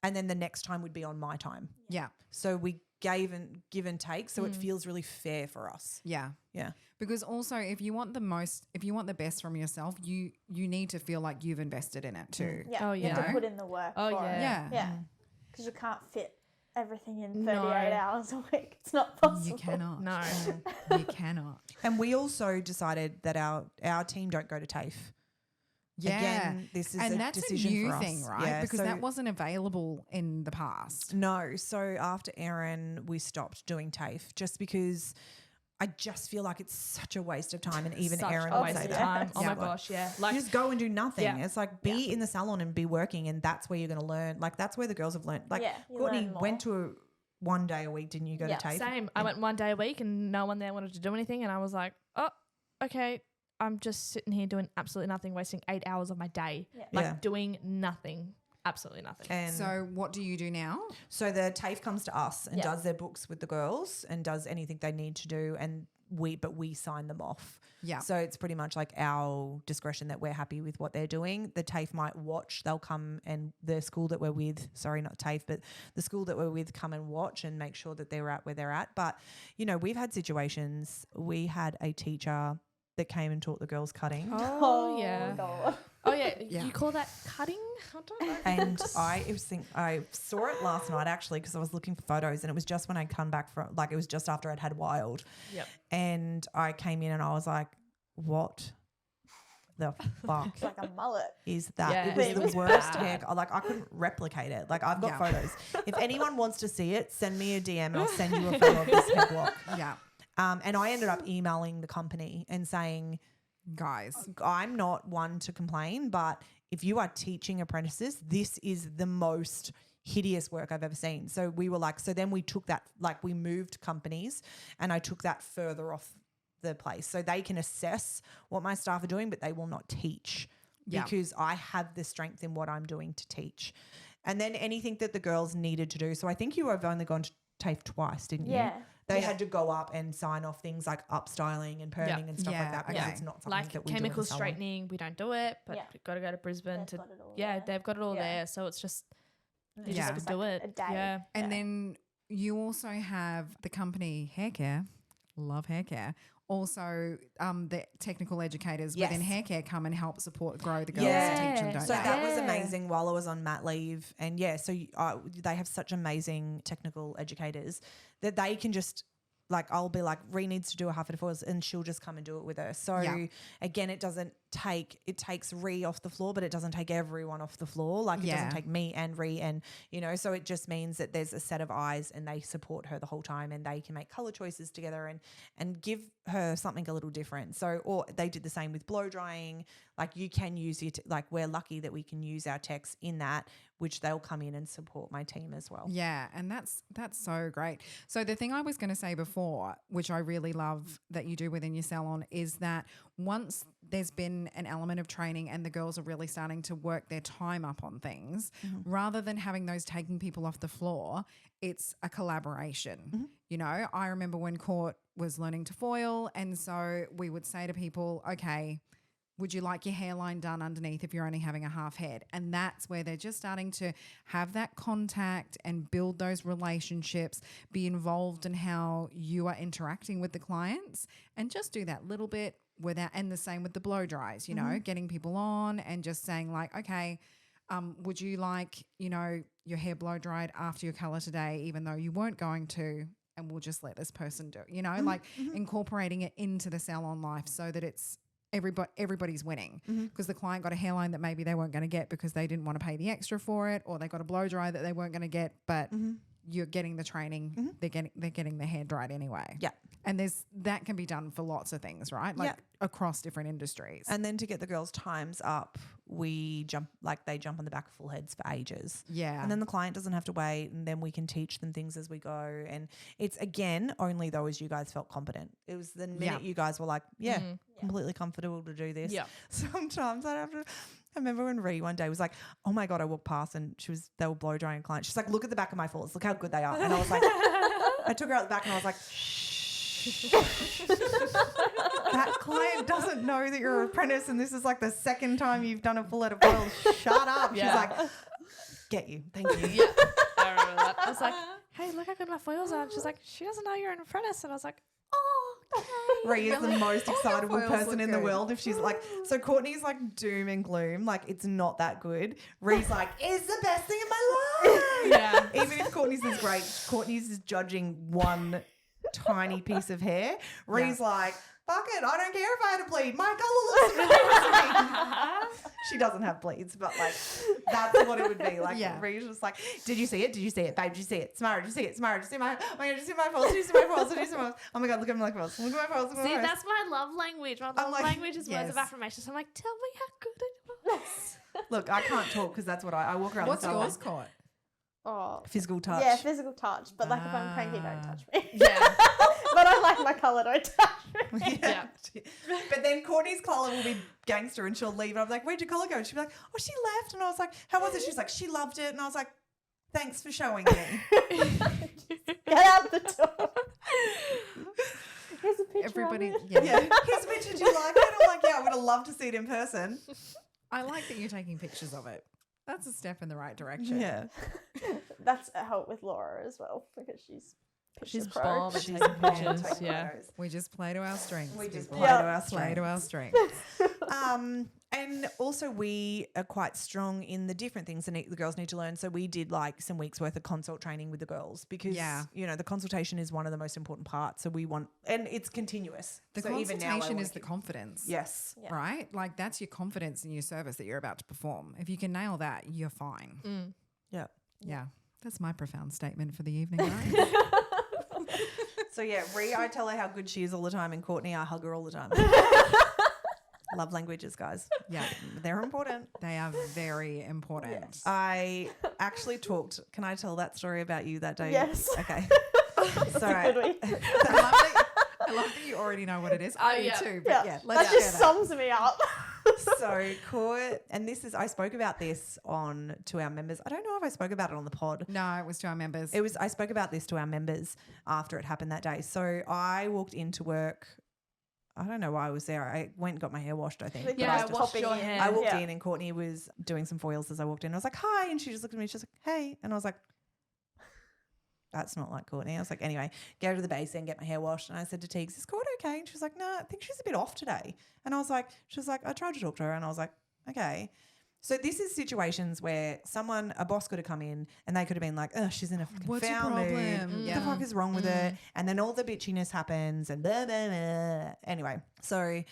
and then the next time would be on my time. Yeah. So we give and take. So it feels really fair for us. Yeah. Yeah. Because also if you want the best from yourself, you need to feel like you've invested in it too. Yeah. Oh, You have yeah. to put in the work. Oh, for yeah. it. Yeah. Because you can't fit everything in No. 38 hours a week. It's not possible. You cannot. No. You cannot. And we also decided that our team don't go to TAFE. Yeah. Again, this is and a that's decision a new for us. thing, right? Yeah, because so- that wasn't available in the past. No. So after Erin, we stopped doing TAFE just because I just feel like it's such a waste of time. And even Such Erin a would waste say of that. time. Oh Yeah. my gosh, yeah. Like, you just go and do nothing. Yeah. It's like be in the salon and be working, and that's where you're going to learn. Like that's where the girls have learned. Like You Courtney learn more. went to one day a week, didn't you? Go to TAFE? Same. I went one day a week and no one there wanted to do anything, and I was like, oh, okay, I'm just sitting here doing absolutely nothing, wasting 8 hours of my day, doing nothing, absolutely nothing. And So what do you do now? so the TAFE comes to us and Yeah. does their books with the girls and does anything they need to do, and we sign them off. Yeah. So it's pretty much like our discretion that we're happy with what they're doing. The TAFE might watch. They'll come, and the school that we're with, sorry, not TAFE, but the school that we're with come and watch and make sure that they're at where they're at. But, we've had situations. We had a teacher that came and taught the girls cutting. Oh, yeah. God. Oh, yeah. Yeah. You call that cutting? I don't know. And I saw it last night actually because I was looking for photos, and it was just when I'd come back from, like it was just after I'd had Wild. Yep. And I came in and I was like, what? the fuck It's like a mullet. is that? Yeah. It was It the was worst bad. haircut. Like I couldn't replicate it. Like I've got Yeah. photos. If anyone wants to see it, send me a DM and I'll send you a photo of this head block. Yeah. And I ended up emailing the company and saying, Guys. I'm not one to complain, but if you are teaching apprentices, this is the most hideous work I've ever seen. So we were like, so then we took that, like we moved companies and I took that further off the place so they can assess what my staff are doing, but they will not teach Yeah. because I have the strength in what I'm doing to teach. And then anything that the girls needed to do. So I think you have only gone to TAFE twice, didn't you? Yeah. They had to go up and sign off things like upstyling and perming and stuff Yeah, like that because okay. it's not something Like that we do in chemical the salon. straightening, we don't do it, but Yeah. we've got to go to Brisbane They've to. got it all Yeah, there. they've got it all Yeah. there, so it's just you Yeah. just It's do like it. a day. Yeah. And Yeah. then you also have the company hair care. Love hair care. Also, the technical educators Yes. within hair care come and help support, grow the girls Yeah. to teach them, don't So they? that was Yeah. amazing while I was on mat leave. And yeah, so they have such amazing technical educators that they can just like, I'll be like, Ree needs to do a half a foils and she'll just come and do it with her. So Yeah. again, it takes Ree off the floor, but it doesn't take everyone off the floor. Like it Yeah. doesn't take me and Ree and, so it just means that there's a set of eyes and they support her the whole time and they can make color choices together and give her something a little different. So, or they did the same with blow drying. Like you can use like we're lucky that we can use our techs in that, which they'll come in and support my team as well. Yeah, and that's so great. So the thing I was going to say before, which I really love that you do within your salon, is that once there's been an element of training and the girls are really starting to work their time up on things, rather than having those taking people off the floor, it's a collaboration. I remember when Court was learning to foil, and so we would say to people, okay, would you like your hairline done underneath if you're only having a half head? And that's where they're just starting to have that contact and build those relationships, be involved in how you are interacting with the clients, and just do that little bit without, and the same with the blow dries, getting people on and just saying like, okay, would you like, your hair blow dried after your color today, even though you weren't going to, and we'll just let this person do it, like incorporating it into the salon life so that it's, everybody's winning because the client got a hairline that maybe they weren't going to get because they didn't want to pay the extra for it, or they got a blow dry that they weren't going to get, but you're getting the training, they're getting their hair dried anyway. Yeah. And that can be done for lots of things, right? Like across different industries. And then to get the girls' times up, they jump on the back of full heads for ages. Yeah. And then the client doesn't have to wait, and then we can teach them things as we go. And it's, again, only though as you guys felt competent. It was the minute you guys were like, completely comfortable to do this. Yeah. Sometimes I remember when Ree one day was like, oh my God, I walked past and they were blow drying a client. She's like, look at the back of my falls. Look how good they are. And I was like, I took her out the back and I was like, shh. That client doesn't know that you're an apprentice and this is like the second time you've done a full head of oil. Shut up. Yeah. She's like, get you. Thank you. Yeah. I remember that. I was like, hey, look how good my foils are. And she's like, she doesn't know you're an apprentice. And I was like, oh, Ree is the most excitable foils person look in the good. world. If she's like, so Courtney's like doom and gloom, like it's not that good. Ree's like, it's the best thing in my life. Yeah. Even if Courtney's is great, Courtney's is judging one tiny piece of hair. Ree's like, fuck it, I don't care if I had a bleed. My colour looks amazing. She doesn't have bleeds, but like that's what it would be. Like Ree's just like, did you see it? Did you see it? Babe, did you see it? Samara, did you see it? Samara, did you see my, oh my God, did you see my falls? Did you see my falls? Did you see my falls? Oh my God, look at my falls. Look at my falls. Look at my See, falls. that's my love language. My love like, language is words of yes. affirmation. So I'm like, tell me how good it was. Look, I can't talk because that's what I walk around. What's the salon. yours, Court? Oh, Physical touch. yeah, physical touch. But like if I'm cranky, don't touch me. Yeah. But I like my colour, don't touch me. Yeah. But then Courtney's colour will be gangster and she'll leave. And I'm like, where'd your colour go? And she'll be like, oh, she left. And I was like, how was it? She's like, she loved it. And I was like, thanks for showing me. Get out the door. Here's a picture Everybody, of it. yeah. Here's a picture. Do you like it? I'm like, yeah, I would have loved to see it in person. I like that you're taking pictures of it. That's a step in the right direction. Yeah. That's a help with Laura as well because she's She's pro. bomb at She's taking bomb at pictures. taking Yeah. photos. We just play to our strengths. We just people. play to our Play strengths. to our strengths. And also we are quite strong in the different things the girls need to learn. So we did like some weeks worth of consult training with the girls because, you know, the consultation is one of the most important parts. So we want, and it's continuous. The so consultation even now is the confidence. Yes. Yeah. Right? Like that's your confidence in your service that you're about to perform. If you can nail that, you're fine. Yeah. Yeah. That's my profound statement for the evening, right? So yeah, I tell her how good she is all the time, and Courtney, I hug her all the time. Love languages, guys. Yeah. They're important. They are very important. Yes. I actually talked. Can I tell that story about you that day? Yes. Okay. Good Sorry. week. I love that you already know what it is. I do yeah. too. But Yeah, let's that share just sums me up. So Court, and this is, I spoke about this to our members. I don't know if I spoke about it on the pod. No, it was to our members. I spoke about this to our members after it happened that day. So I walked into work. I don't know why I was there. I went and got my hair washed, I think. Like, But Yeah, I I was washed popping your in. hair. I walked Yeah. in and Courtney was doing some foils as I walked in. I was like, hi. And she just looked at me. She's like, hey. And I was like, that's not like Courtney. I was like, anyway, go to the basin, get my hair washed. And I said to Teagues, is Court okay? And she was like, no, I think she's a bit off today. And I was like, I tried to talk to her. And I was like, okay. So this is situations where a boss could have come in and they could have been like, oh, she's in a fucking What's your foul mood. problem? What Yeah. the fuck is wrong with her? And then all the bitchiness happens and blah, blah, blah. Anyway, so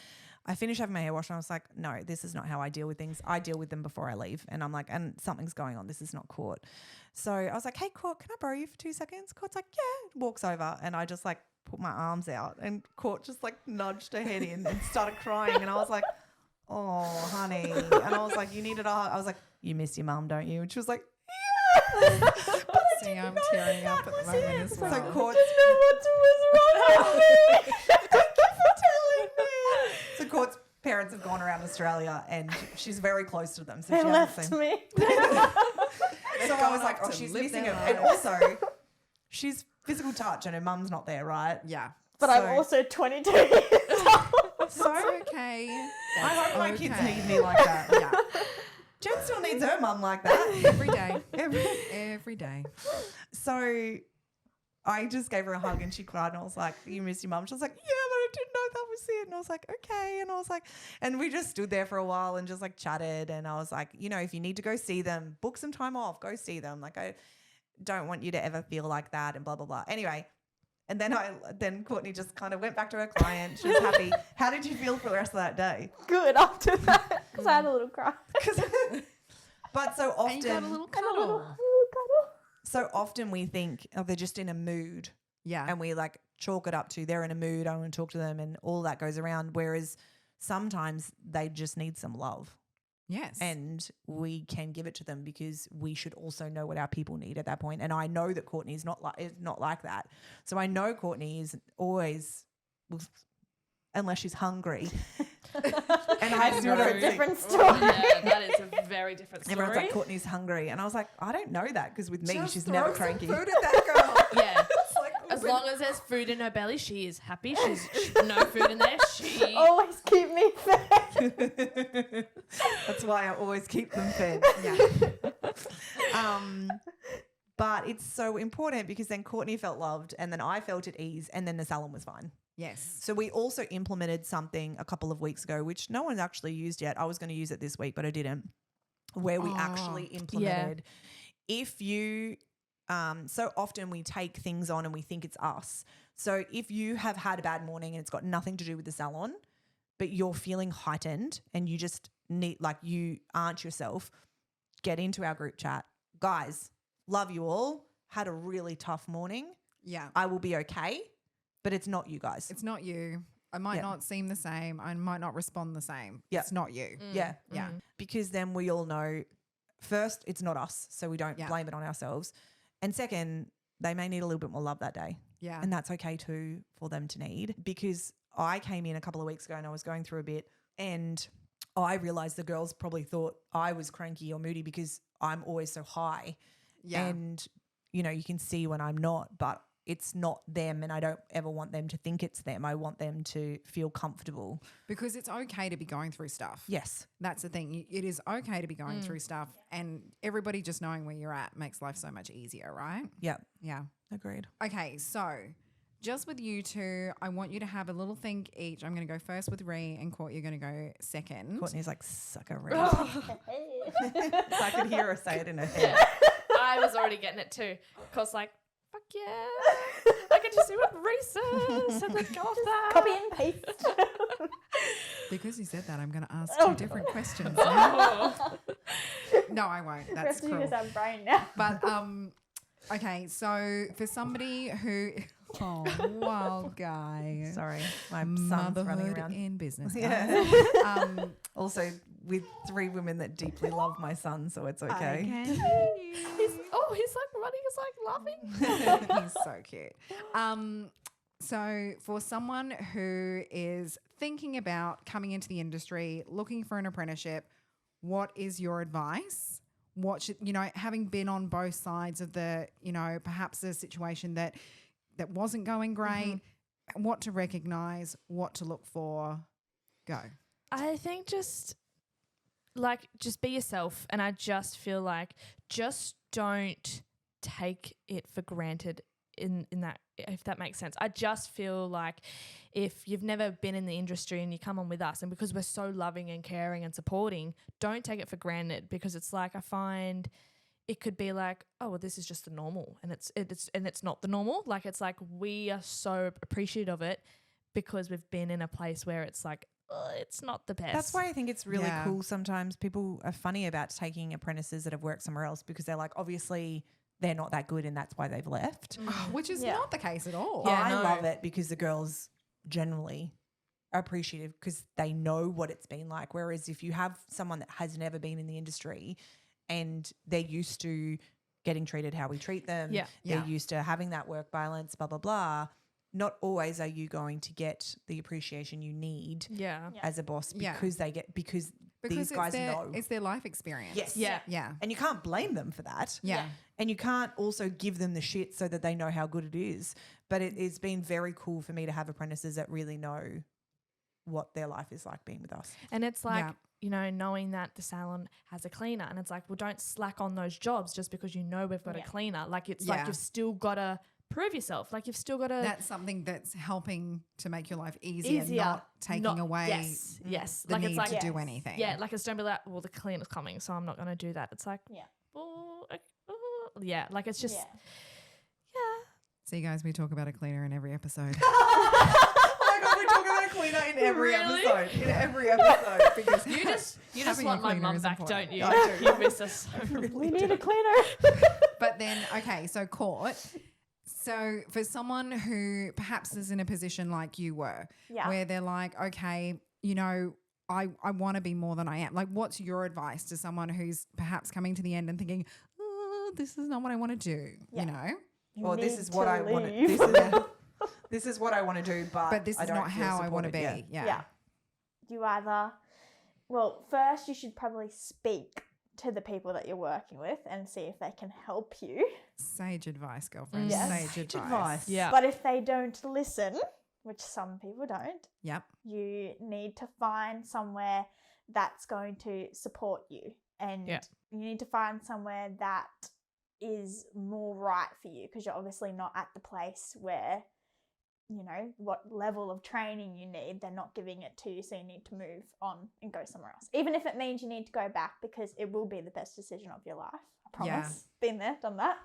I finished having my hair washed and I was like, no, this is not how I deal with things. I deal with them before I leave. And I'm like, and something's going on. This is not Court. So I was like, hey, Court, can I borrow you for 2 seconds? Court's like, yeah. Walks over and I just like put my arms out and Court just like nudged her head in and started crying. And I was like, oh, honey. And I was like, you needed a hug. I was like, you miss your mum, don't you? And she was like, yeah. See, I'm tearing up at the moment as well. So Court, know what was wrong with me. so Court's parents have gone around Australia and she's very close to them. So They she hasn't left seen. me. So I was gone like, off oh, to she's live missing their it. And lives. also, she's physical touch and her mum's not there, right? Yeah. But So- I'm also 22 years old. So It's okay. I hope my That's kids okay. need me like that. Yeah. Jen still needs her mum like that. Every day. Every day. So I just gave her a hug and she cried and I was like, you miss your mum? She was like, yeah, but I didn't know that was it. And I was like, okay. And I was like, and we just stood there for a while and just like chatted. And I was like, you know, if you need to go see them, book some time off, go see them. Like, I don't want you to ever feel like that and blah, blah, blah. Anyway. And then Courtney just kind of went back to her client. She was happy. How did you feel for the rest of that day? Good after that because I had a little cry. But so And you got a often, little And a little cuddle. cuddle. so often we think, oh, they're just in a mood. Yeah. And we like chalk it up to they're in a mood, I want to talk to them and all that goes around. Whereas sometimes they just need some love Yes. and we can give it to them because we should also know what our people need at that point. And I know that Courtney is not like that. So I know Courtney is always, unless she's hungry. And I That's still a don't think. different story. Yeah, that is a very different story. Everyone's like, Courtney's hungry. And I was like, I don't know that because with me, Just she's throw never some cranky. food at that girl. Yeah. It's like, As long as there's food in her belly, she is happy. She's no food in there. She Always keep me fed. That's why I always keep them fed. Yeah. But it's so important because then Courtney felt loved and then I felt at ease and then the salon was fine. Yes. So we also implemented something a couple of weeks ago, which no one's actually used yet. I was going to use it this week, but I didn't, where we actually implemented. If you, so often we take things on and we think it's us. So if you have had a bad morning and it's got nothing to do with the salon, but you're feeling heightened and you just need, like you aren't yourself, get into our group chat. Guys, love you all. Had a really tough morning. Yeah. I will be okay, but it's not you guys. It's not you. I might Yeah. not seem the same. I might not respond the same. Yeah. It's not you. Yeah. Yeah. Because then we all know, first, it's not us, so we don't Yeah. blame it on ourselves. And second, they may need a little bit more love that day. Yeah. And that's okay too for them to need. Because I came in a couple of weeks ago and I was going through a bit and I realized the girls probably thought I was cranky or moody because I'm always so high. Yeah. And, you know, you can see when I'm not, but it's not them and I don't ever want them to think it's them. I want them to feel comfortable. Because it's okay to be going through stuff. Yes. That's the thing. It is okay to be going through stuff, and everybody just knowing where you're at makes life so much easier, right? Yeah. Yeah. Agreed. Okay, so just with you two, I want you to have a little think each. I'm going to go first with Ree, and Court, you're going to go second. Courtney's like, suck a ring. I could hear her say it in her head. I was already getting it too. Because like, fuck yeah. I can just see what races and then go off that. Copy and paste. Because you said that, I'm going to ask two different questions now. No, I won't. That's Rest of you cruel. just have brain now. But okay, so for somebody who wild guy, Sorry, my son's running motherhood around. in business. Yeah. guys. Also, with 3 women that deeply love my son, so it's okay. He's like running, he's like laughing. He's so cute. So for someone who is thinking about coming into the industry, looking for an apprenticeship, what is your advice? What should, having been on both sides of the, perhaps a situation that wasn't going great, what to recognize, what to look for, go. I think just be yourself. And I just feel like just don't take it for granted in that, if that makes sense. I just feel like if you've never been in the industry and you come on with us, and because we're so loving and caring and supporting, don't take it for granted, because it's like, I find it could be like, oh, well, this is just the normal, and it's not the normal. Like, it's like, we are so appreciative of it because we've been in a place where it's like, it's not the best. That's why I think it's really cool. Sometimes people are funny about taking apprentices that have worked somewhere else, because they're like, obviously they're not that good and that's why they've left. Which is not the case at all. Yeah, I love it because the girls generally are appreciative because they know what it's been like. Whereas if you have someone that has never been in the industry and they're used to getting treated how we treat them, they're used to having that work balance, blah, blah, blah, not always are you going to get the appreciation you need as a boss because these guys know. It's their life experience. Yes. Yeah. And you can't blame them for that. Yeah. And you can't also give them the shit so that they know how good it is. But it's been very cool for me to have apprentices that really know what their life is like being with us. And it's like, knowing that the salon has a cleaner, and it's like, well, don't slack on those jobs just because we've got a cleaner. Like, it's like, you've still got to prove yourself. Like, you've still got to. That's something that's helping to make your life easier. Not taking away yes. the like, need it's like, to do anything. Yeah, like, it's don't be like, well, the cleaner's coming, so I'm not going to do that. It's like, like, it's just, So you guys, we talk about a cleaner in every episode. Oh my God, we talk about a cleaner in every episode. In every episode. Because You just having want a my cleaner mum is back, important. don't you? I do. You miss us. We need a cleaner. But then, okay, so Court. So for someone who perhaps is in a position like you were, where they're like, okay, I want to be more than I am. Like, what's your advice to someone who's perhaps coming to the end and thinking, oh, this is not what I want to do, Or this is what I want to leave. This is what I want to do, but this I is don't not feel how I want to be. supported. Yeah. You either, first you should probably speak to the people that you're working with and see if they can help you. Sage advice, girlfriend. Yes. Sage advice. Yeah. But if they don't listen, which some people don't, Yep. you need to find somewhere that's going to support you. And you need to find somewhere that is more right for you, because you're obviously not at the place where, what level of training you need. They're not giving it to you, so you need to move on and go somewhere else. Even if it means you need to go back, because it will be the best decision of your life. I promise. Been there, done that.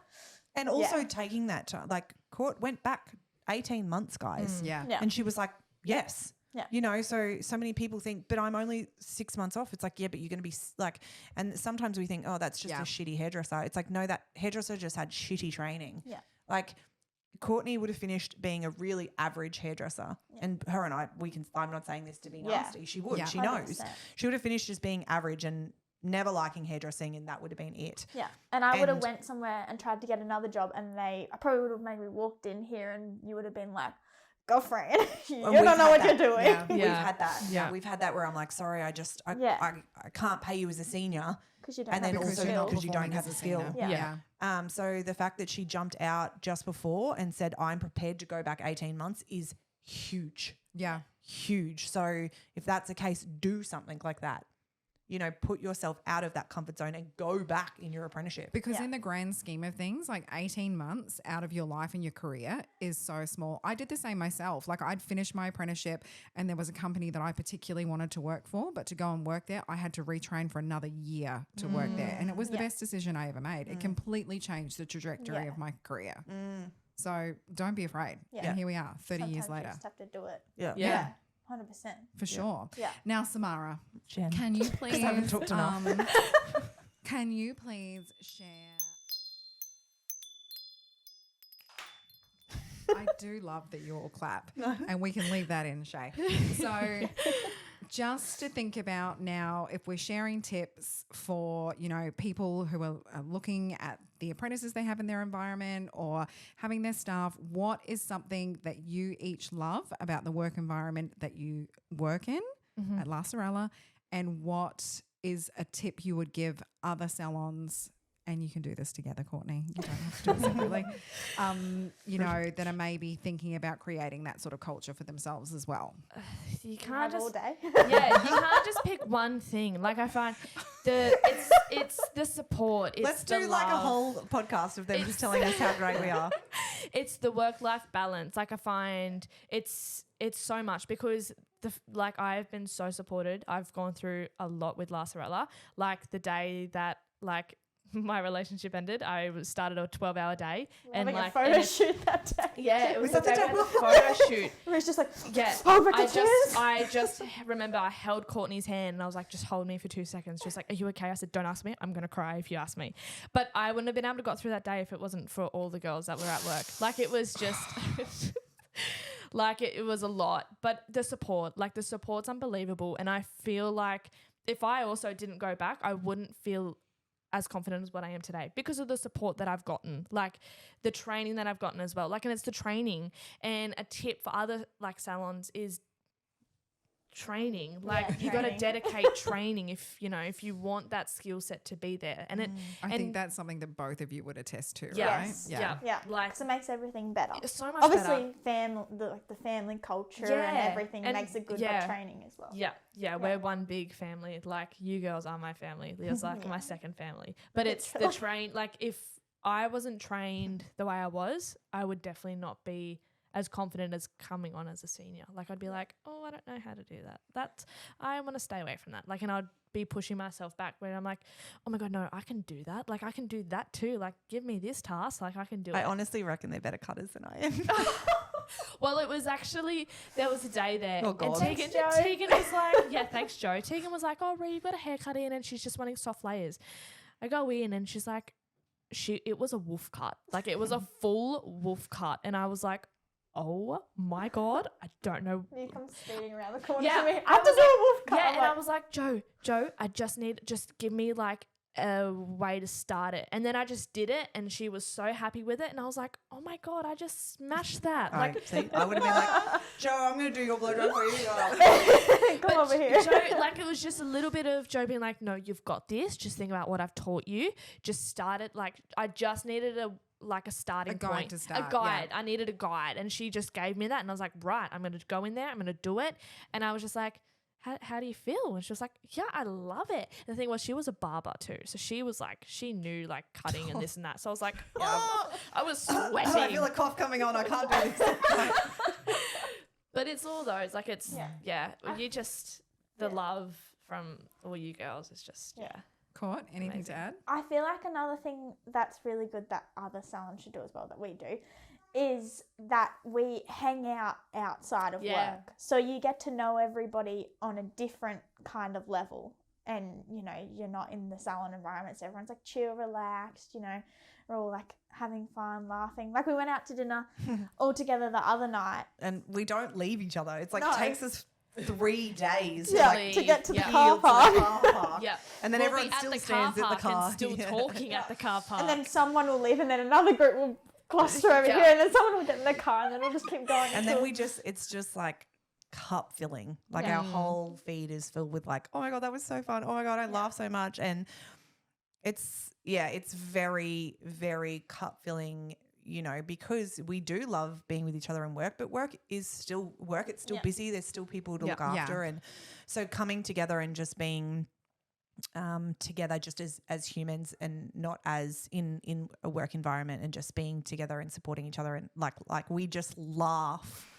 And also taking that time, like, Court went back 18 months, guys. Yeah. And she was like, yes. Yeah. So many people think, but I'm only 6 months off. It's like, yeah, but you're going to be like, and sometimes we think, oh, that's just a shitty hairdresser. It's like, no, that hairdresser just had shitty training. Yeah. Like, Courtney would have finished being a really average hairdresser. And her and I'm not saying this to be nasty. She would. Yeah. She knows. 100%. She would have finished as being average and never liking hairdressing, and that would have been it. Yeah. And I would have went somewhere and tried to get another job, and I probably would have maybe walked in here and you would have been like, girlfriend, you don't know what you're doing. Yeah. We've had that. Yeah. We've had that where I'm like, sorry, I can't pay you as a senior. Because you don't And have then the also skill. because you don't have the skill. Yeah. So the fact that she jumped out just before and said, I'm prepared to go back 18 months is huge. Yeah. Huge. So if that's the case, do something like that. put yourself out of that comfort zone and go back in your apprenticeship. Because in the grand scheme of things, like 18 months out of your life and your career is so small. I did the same myself. Like I'd finished my apprenticeship and there was a company that I particularly wanted to work for, but to go and work there, I had to retrain for another year to work there. And it was the best decision I ever made. It completely changed the trajectory of my career. So don't be afraid. Yeah. And here we are 30 Sometimes years you later. just have to do it. Yeah. 100%. For sure. Yeah. Now, Samara, Jen. can you please haven't talked enough. can you please share? I do love that you all clap, and we can leave that in, Shay. So, just to think about now, if we're sharing tips for people who are looking at the apprentices they have in their environment or having their staff, what is something that you each love about the work environment that you work in at LaSorella, and what is a tip you would give other salons? And you can do this together, Courtney. You don't have to do it separately. That are maybe thinking about creating that sort of culture for themselves as well. You can't Have all just day. yeah, you can't just pick one thing. Like I find it's the support. It's Let's the do like a love. whole podcast of them just telling us how great we are. It's the work-life balance. Like I find it's so much because I've been so supported. I've gone through a lot with LaSorella. Like the day that my relationship ended, I started a 12-hour day. Having a photo shoot that day. Yeah, it was that the the day day with the photo shoot. It was just like, Yeah, oh, back to tears. I just remember I held Courtney's hand and I was like, just hold me for 2 seconds. She was like, are you okay? I said, don't ask me. I'm going to cry if you ask me. But I wouldn't have been able to got through that day if it wasn't for all the girls that were at work. Like it was just... it was a lot. But the support's unbelievable. And I feel like if I also didn't go back, I wouldn't feel as confident as what I am today because of the support that I've gotten, like the training that I've gotten as well. And it's the training. And a tip for other salons is training. You got to dedicate training if you want that skill set to be there. And I think that's something that both of you would attest to, Yes. right? Yeah. Because it makes everything better. It's so much Obviously, better. the family culture and everything makes it good for training as well. Yeah, we're one big family. Like you girls are my family. Leah's like my second family. But it's the train. If I wasn't trained the way I was, I would definitely not be as confident as coming on as a senior. I'd be like, oh, I don't know how to do that. I want to stay away from that. And I'd be pushing myself back where I'm like, oh my God, no, I can do that. I can do that too. Give me this task. I can do it. I honestly reckon they're better cutters than I am. Well, it was actually, there was a day there. Oh, God. And Tegan was like, yeah, thanks, Joe. Tegan was like, oh, Rhea, you got a haircut in and she's just wanting soft layers. I go in and she's like, it was a wolf cut. It was a full wolf cut. And I was like, oh my God, I don't know. You come speeding around the corner Yeah, to me. I have to do a wolf cut. Yeah, I'm and I was like, Joe, I just give me a way to start it. And then I just did it and she was so happy with it. And I was like, oh my God, I just smashed that. See, I would have been like, Joe, I'm going to do your blowjob for you. come over here. Joe, it was just a little bit of Joe being like, no, you've got this. Just think about what I've taught you. Just start it. I just needed a starting guide point. to start, A guide. I needed a guide. And she just gave me that. And I was like, right, I'm going to go in there. I'm going to do it. And I was just like, how do you feel? And she was like, yeah, I love it. And the thing was, she was a barber too. So she was she knew cutting and this and that. So I was like, oh, I was sweating. I feel a cough coming on. I can't do this. But it's all those. You just, the love from all you girls is just, Court, anything Amazing. to add? I feel like another thing that's really good that other salons should do as well that we do is that we hang out outside of work. So you get to know everybody on a different kind of level. And, you're not in the salon environment. So everyone's chill, relaxed, we're all having fun, laughing. We went out to dinner all together the other night. And we don't leave each other. It's No. takes us 3 days To get to the Yeah. car park. Yeah. And then We'll everyone be still at the stands car at the park car. and still talking at the car park. And then someone will leave and then another group will cluster over Yeah. here and then someone will get in the car and then we'll just keep going. And then until- it's just cup filling. Our whole feed is filled with oh my God, that was so fun. Oh my God, I laughed so much. And it's very, very cup filling, because we do love being with each other and work, but work is still work. It's still busy. There's still people to look after. And so coming together and just being together just as humans and not as in a work environment, and just being together and supporting each other, and like we just laugh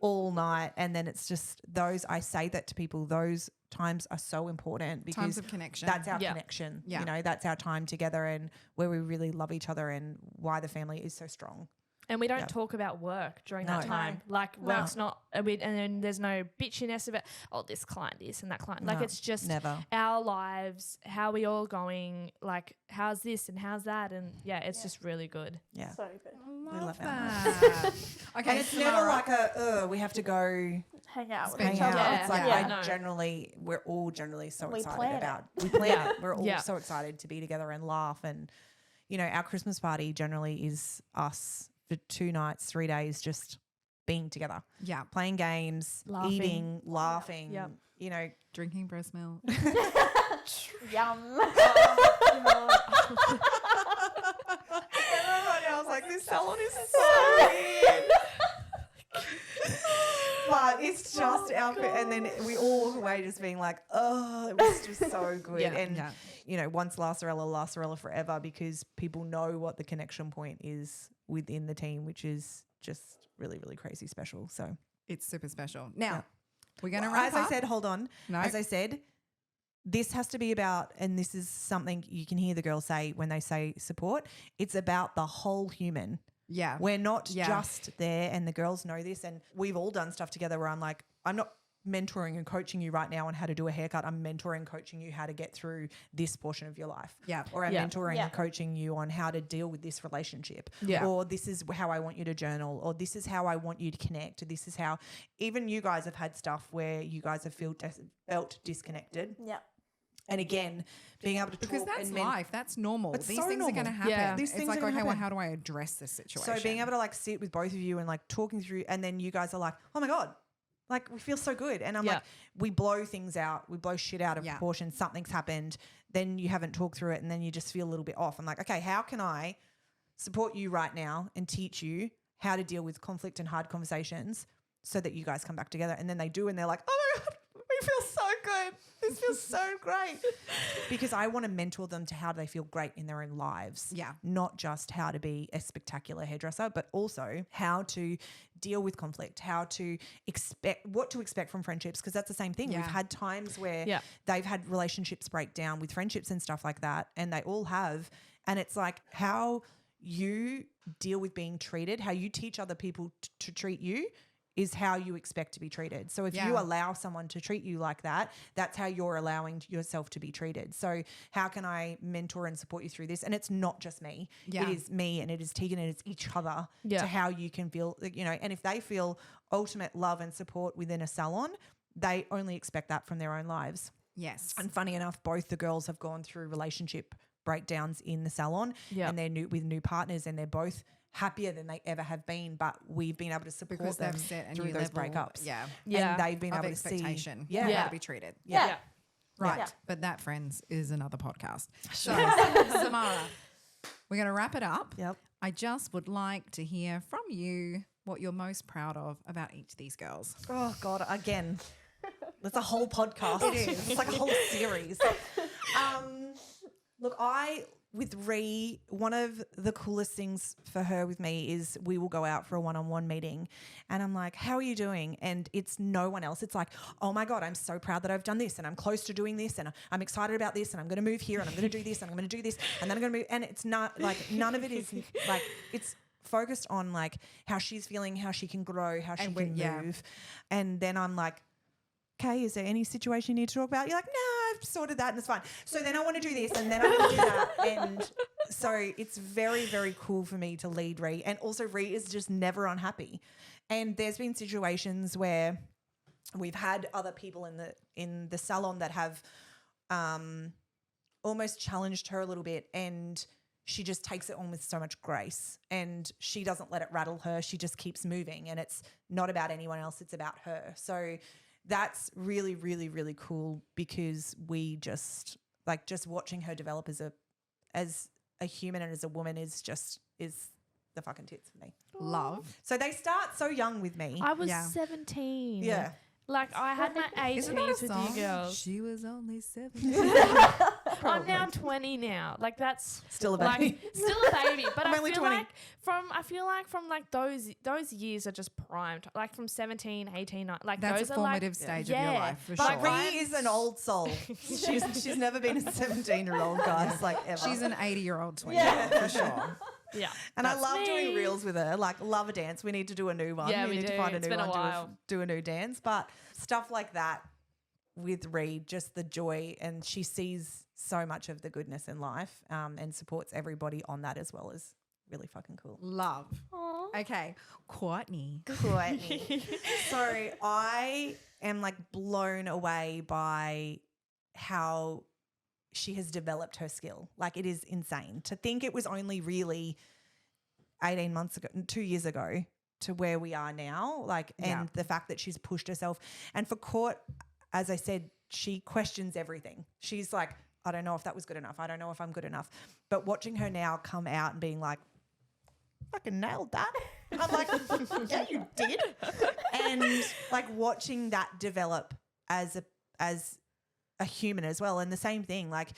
all night. And then it's just those, I say that to people, those times are so important because Times of connection. that's our Yeah. connection. Yeah. You know, that's our time together and where we really love each other and why the family is so strong. And we don't Yeah. talk about work during that No. time. Like work's not, and then there's no bitchiness about, oh, this client is and that client. Like No, it's just never. our lives, how we all going, like how's this and how's that. And yeah, it's just really good. Yeah. So good. Love love our that. Okay, And it's never Samara. like we have to go Hang out with Spend each hang other. out. Yeah. It's like Yeah. No. we're all generally so We excited plan it. about. We plan Yeah. it. We're all Yeah. so excited to be together and laugh. And, you know, our Christmas party generally is us for 2 nights, 3 days, just being together, Yeah, playing games, Laughing. eating, laughing, Yep. you know. drinking breast milk. Yum. Everybody else like, this salon is so weird. But it's just our, and then we all walk away just being like, oh, it was just so good. Yeah. And, Yeah. you know, once LaSorella forever, because people know what the connection point is within the team, which is just really, really crazy special. So, It's super special. Now, Yeah. we're going to well, wrap as up. I said, hold on. No. As I said, this has to be about, and this is something you can hear the girls say when they say support, it's about the whole human. Yeah. We're not Yeah. just there, and the girls know this, and we've all done stuff together where I'm like, I'm not mentoring and coaching you right now on how to do a haircut. I'm mentoring, coaching you how to get through this portion of your life. Yeah. Or I'm Yeah. mentoring Yeah. and coaching you on how to deal with this relationship. Yeah. Or this is how I want you to journal, or this is how I want you to connect. This is how, even you guys have had stuff where you guys have felt disconnected. Yeah. And again, being able to Because talk that's and life. That's normal. It's These so things are going to normal. happen. Yeah. These It's things like, are gonna okay, well, happen. how do I address this situation? So being able to like sit with both of you and like talking through, and then you guys are like, oh my God, like we feel so good. And I'm Yeah. like, we blow things out. We blow shit out of Yeah. proportion. Something's happened. Then you haven't talked through it, and then you just feel a little bit off. I'm like, okay, how can I support you right now and teach you how to deal with conflict and hard conversations so that you guys come back together? And then they do, and they're like, oh my God, we feel so good. This feels so great. Because I want to mentor them to how they feel great in their own lives. Yeah. Not just how to be a spectacular hairdresser, but also how to deal with conflict, how to what to expect from friendships, because that's the same thing. Yeah. We've had times where Yeah. they've had relationships break down with friendships and stuff like that, and they all have. And it's like how you deal with being treated, how you teach other people to treat you is how you expect to be treated. So if you Yeah. allow someone to treat you like that, that's how you're allowing yourself to be treated. So how can I mentor and support you through this? And it's not just me. Yeah. It is me, and it is Tegan, and it's each other Yeah. to how you can feel, you know, and if they feel ultimate love and support within a salon, they only expect that from their own lives. Yes. And funny enough, both the girls have gone through relationship breakdowns in the salon, Yeah. and they're with new partners, and they're both happier than they ever have been, but we've been able to support Because them they've set a through new those level, breakups. yeah, Yeah. And they've been of able to see. expectation. Yeah. of Yeah. how to be treated. Yeah. Yeah. Right. Yeah. But that, friends, is another podcast. So, Samara, we're going to wrap it up. Yep. I just would like to hear from you what you're most proud of about each of these girls. Oh God, again. That's a whole podcast. It is. It's like a whole series. Look, with Ree, one of the coolest things for her with me is we will go out for a one-on-one meeting, and I'm like, how are you doing? And it's no one else. It's like, oh my God, I'm so proud that I've done this, and I'm close to doing this, and I'm excited about this, and I'm going to move here, and I'm going to do this, and I'm going to do this, and then I'm going to move. And it's not like, none of it is like, it's focused on like how she's feeling, how she can grow, how she can yeah. move. And then I'm like, okay, is there any situation you need to talk about? You're like, no, I've sorted that and it's fine. So then I want to do this and then I want to do that. And so it's very, very cool for me to lead Ree. And also Ree is just never unhappy. And there's been situations where we've had other people in the salon that have almost challenged her a little bit, and she just takes it on with so much grace, and she doesn't let it rattle her. She just keeps moving, and it's not about anyone else. It's about her. So that's really, really, really cool, because we just watching her develop as a human and as a woman is the fucking tits for me. Love. So they start so young with me. I was Yeah. 17. Yeah. Like I had my Isn't that 18s a with song? you girls. She was only 7. 20 now. Like that's Still a baby. Still a baby. But I'm I only feel 20. like from like those years are just primed. Like from 17, 18, like That's those a are like formative stage of your yeah. life for But sure. Ree is an old soul. She's never been a 17-year-old, guys, like ever. She's an 80-year-old twin, for sure. Yeah. And I That's love doing me. reels with her. Like, love a dance. We need to do a new one. Yeah, we need to do. find a It's new been a one, while. do a new dance. But stuff like that with Ree, just the joy, and she sees so much of the goodness in life and supports everybody on that as well, is really fucking cool. Love. Aw. Okay, Courtney. Courtney. So I am like blown away by how she has developed her skill. Like, it is insane to think it was only really 18 months ago, 2 years ago, to where we are now. Like, and the fact that she's pushed herself. And for Court, as I said, she questions everything. She's like, I don't know if that was good enough. I don't know if I'm good enough. But watching her now come out and being like, fucking nailed that. I'm like, yeah, you did. And like watching that develop as a human as well. And the same thing, like,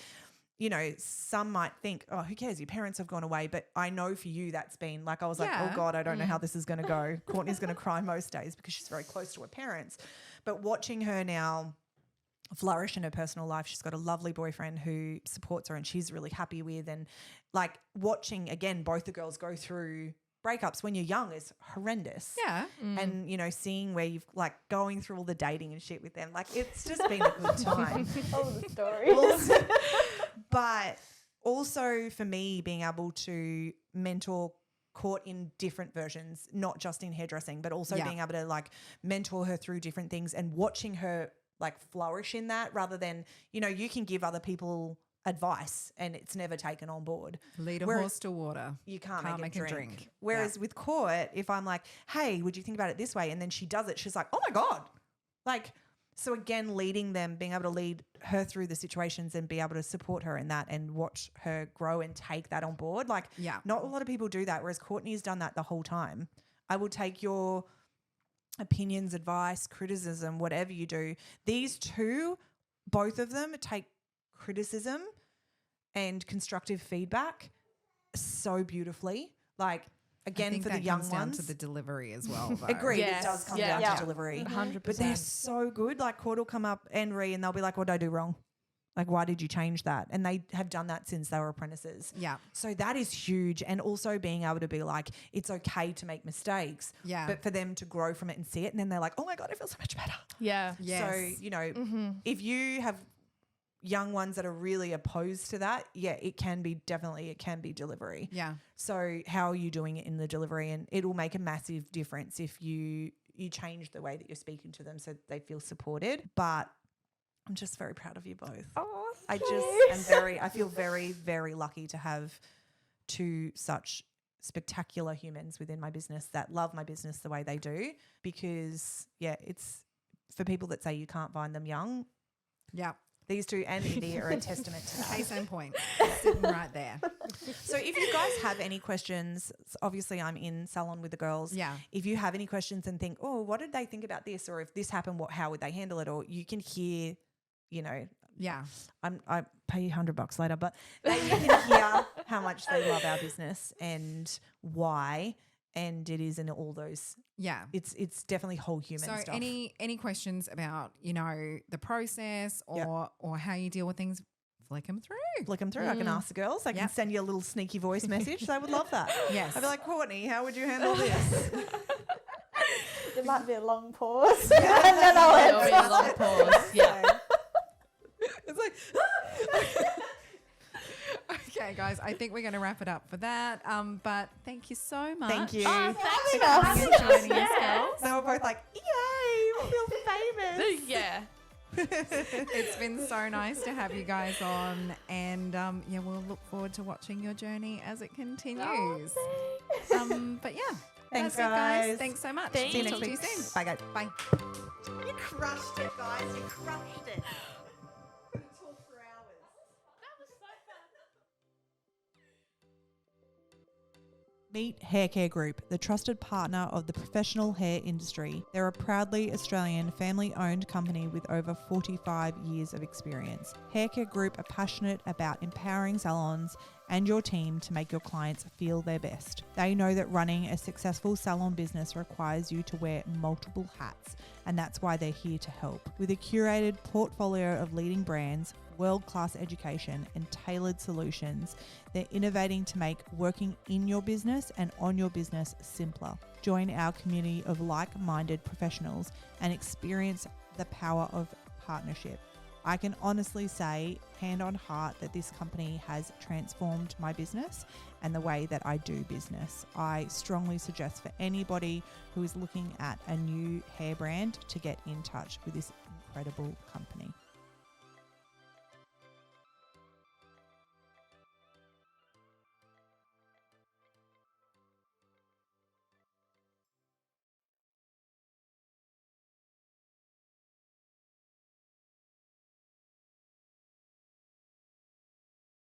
you know, some might think, oh, who cares? Your parents have gone away. But I know for you that's been like, I was like, Yeah. oh God, I don't know how this is going to go. Courtney's going to cry most days because she's very close to her parents. But watching her now flourish in her personal life, she's got a lovely boyfriend who supports her and she's really happy with. And like watching, again, both the girls go through breakups when you're young is horrendous. Yeah. And, you know, seeing where you've like going through all the dating and shit with them, like it's just been a good time. All the stories. But also for me, being able to mentor Court in different versions, not just in hairdressing, but also being able to like mentor her through different things and watching her like flourish in that, rather than, you know, you can give other people advice and it's never taken on board. Lead a Whereas horse to water. You can't make make a it drink. drink. Whereas with Court, if I'm like, hey, would you think about it this way? And then she does it, she's like, oh my God. Like, so again, leading them, being able to lead her through the situations and be able to support her in that and watch her grow and take that on board. Like, not a lot of people do that, whereas Courtney's done that the whole time. I will take your opinions, advice, criticism, whatever you do. These two, both of them, take criticism and constructive feedback so beautifully. Like, again, I think for that the young comes down ones. to the delivery as well. Though. Agreed. Yes. It does come Yeah. down Yeah. to delivery. 100%. But they're so good. Like, Court will come up and Ree and they'll be like, what did I do wrong? Like, why did you change that? And they have done that since they were apprentices. Yeah. So that is huge. And also being able to be like, it's okay to make mistakes. Yeah. But for them to grow from it and see it. And then they're like, oh my God, I feel so much better. Yeah. Yes. So, you know, if you have young ones that are really opposed to that, it can be delivery. Yeah. So how are you doing it in the delivery? And it'll make a massive difference if you change the way that you're speaking to them so they feel supported. But I'm just very proud of you both. Oh, I feel very, very lucky to have two such spectacular humans within my business that love my business the way they do, because it's for people that say you can't find them young. Yeah. These two and India are a testament to that. Case in point. Sitting right there. So if you guys have any questions, obviously I'm in salon with the girls. Yeah. If you have any questions and think, oh, what did they think about this? Or if this happened, how would they handle it? Or you can hear, you know, Yeah. I pay you $100 later, but you can hear how much they love our business and why. And it is in all those. Yeah. It's definitely whole human So stuff. any questions about, you know, the process or how you deal with things, flick them through. Flick them through. I can ask the girls. I can send you a little sneaky voice message. They would love that. Yes. I'd be like, Courtney, how would you handle this? there might be a long pause. and then I'll There'll be a answer. long pause. Yeah. It's like, okay, guys, I think we're going to wrap it up for that. But thank you so much. Thank you. Oh, thanks for having coming us. and joining us, Yeah. girls. They were both like, yay, we feel famous. Yeah. It's been so nice to have you guys on, and we'll look forward to watching your journey as it continues. But yeah, Thanks, that's it, guys. guys. Thanks so much. Thanks. See you next Talk to week. you soon. Bye, guys. Bye. You crushed it, guys. You crushed it. Meet Hair Care Group, the trusted partner of the professional hair industry. They're a proudly Australian family-owned company with over 45 years of experience. Hair Care Group are passionate about empowering salons and your team to make your clients feel their best. They know that running a successful salon business requires you to wear multiple hats, and that's why they're here to help. With a curated portfolio of leading brands, world-class education and tailored solutions, they're innovating to make working in your business and on your business simpler. Join our community of like-minded professionals and experience the power of partnership. I can honestly say, hand on heart, that this company has transformed my business and the way that I do business. I strongly suggest for anybody who is looking at a new hair brand to get in touch with this incredible company.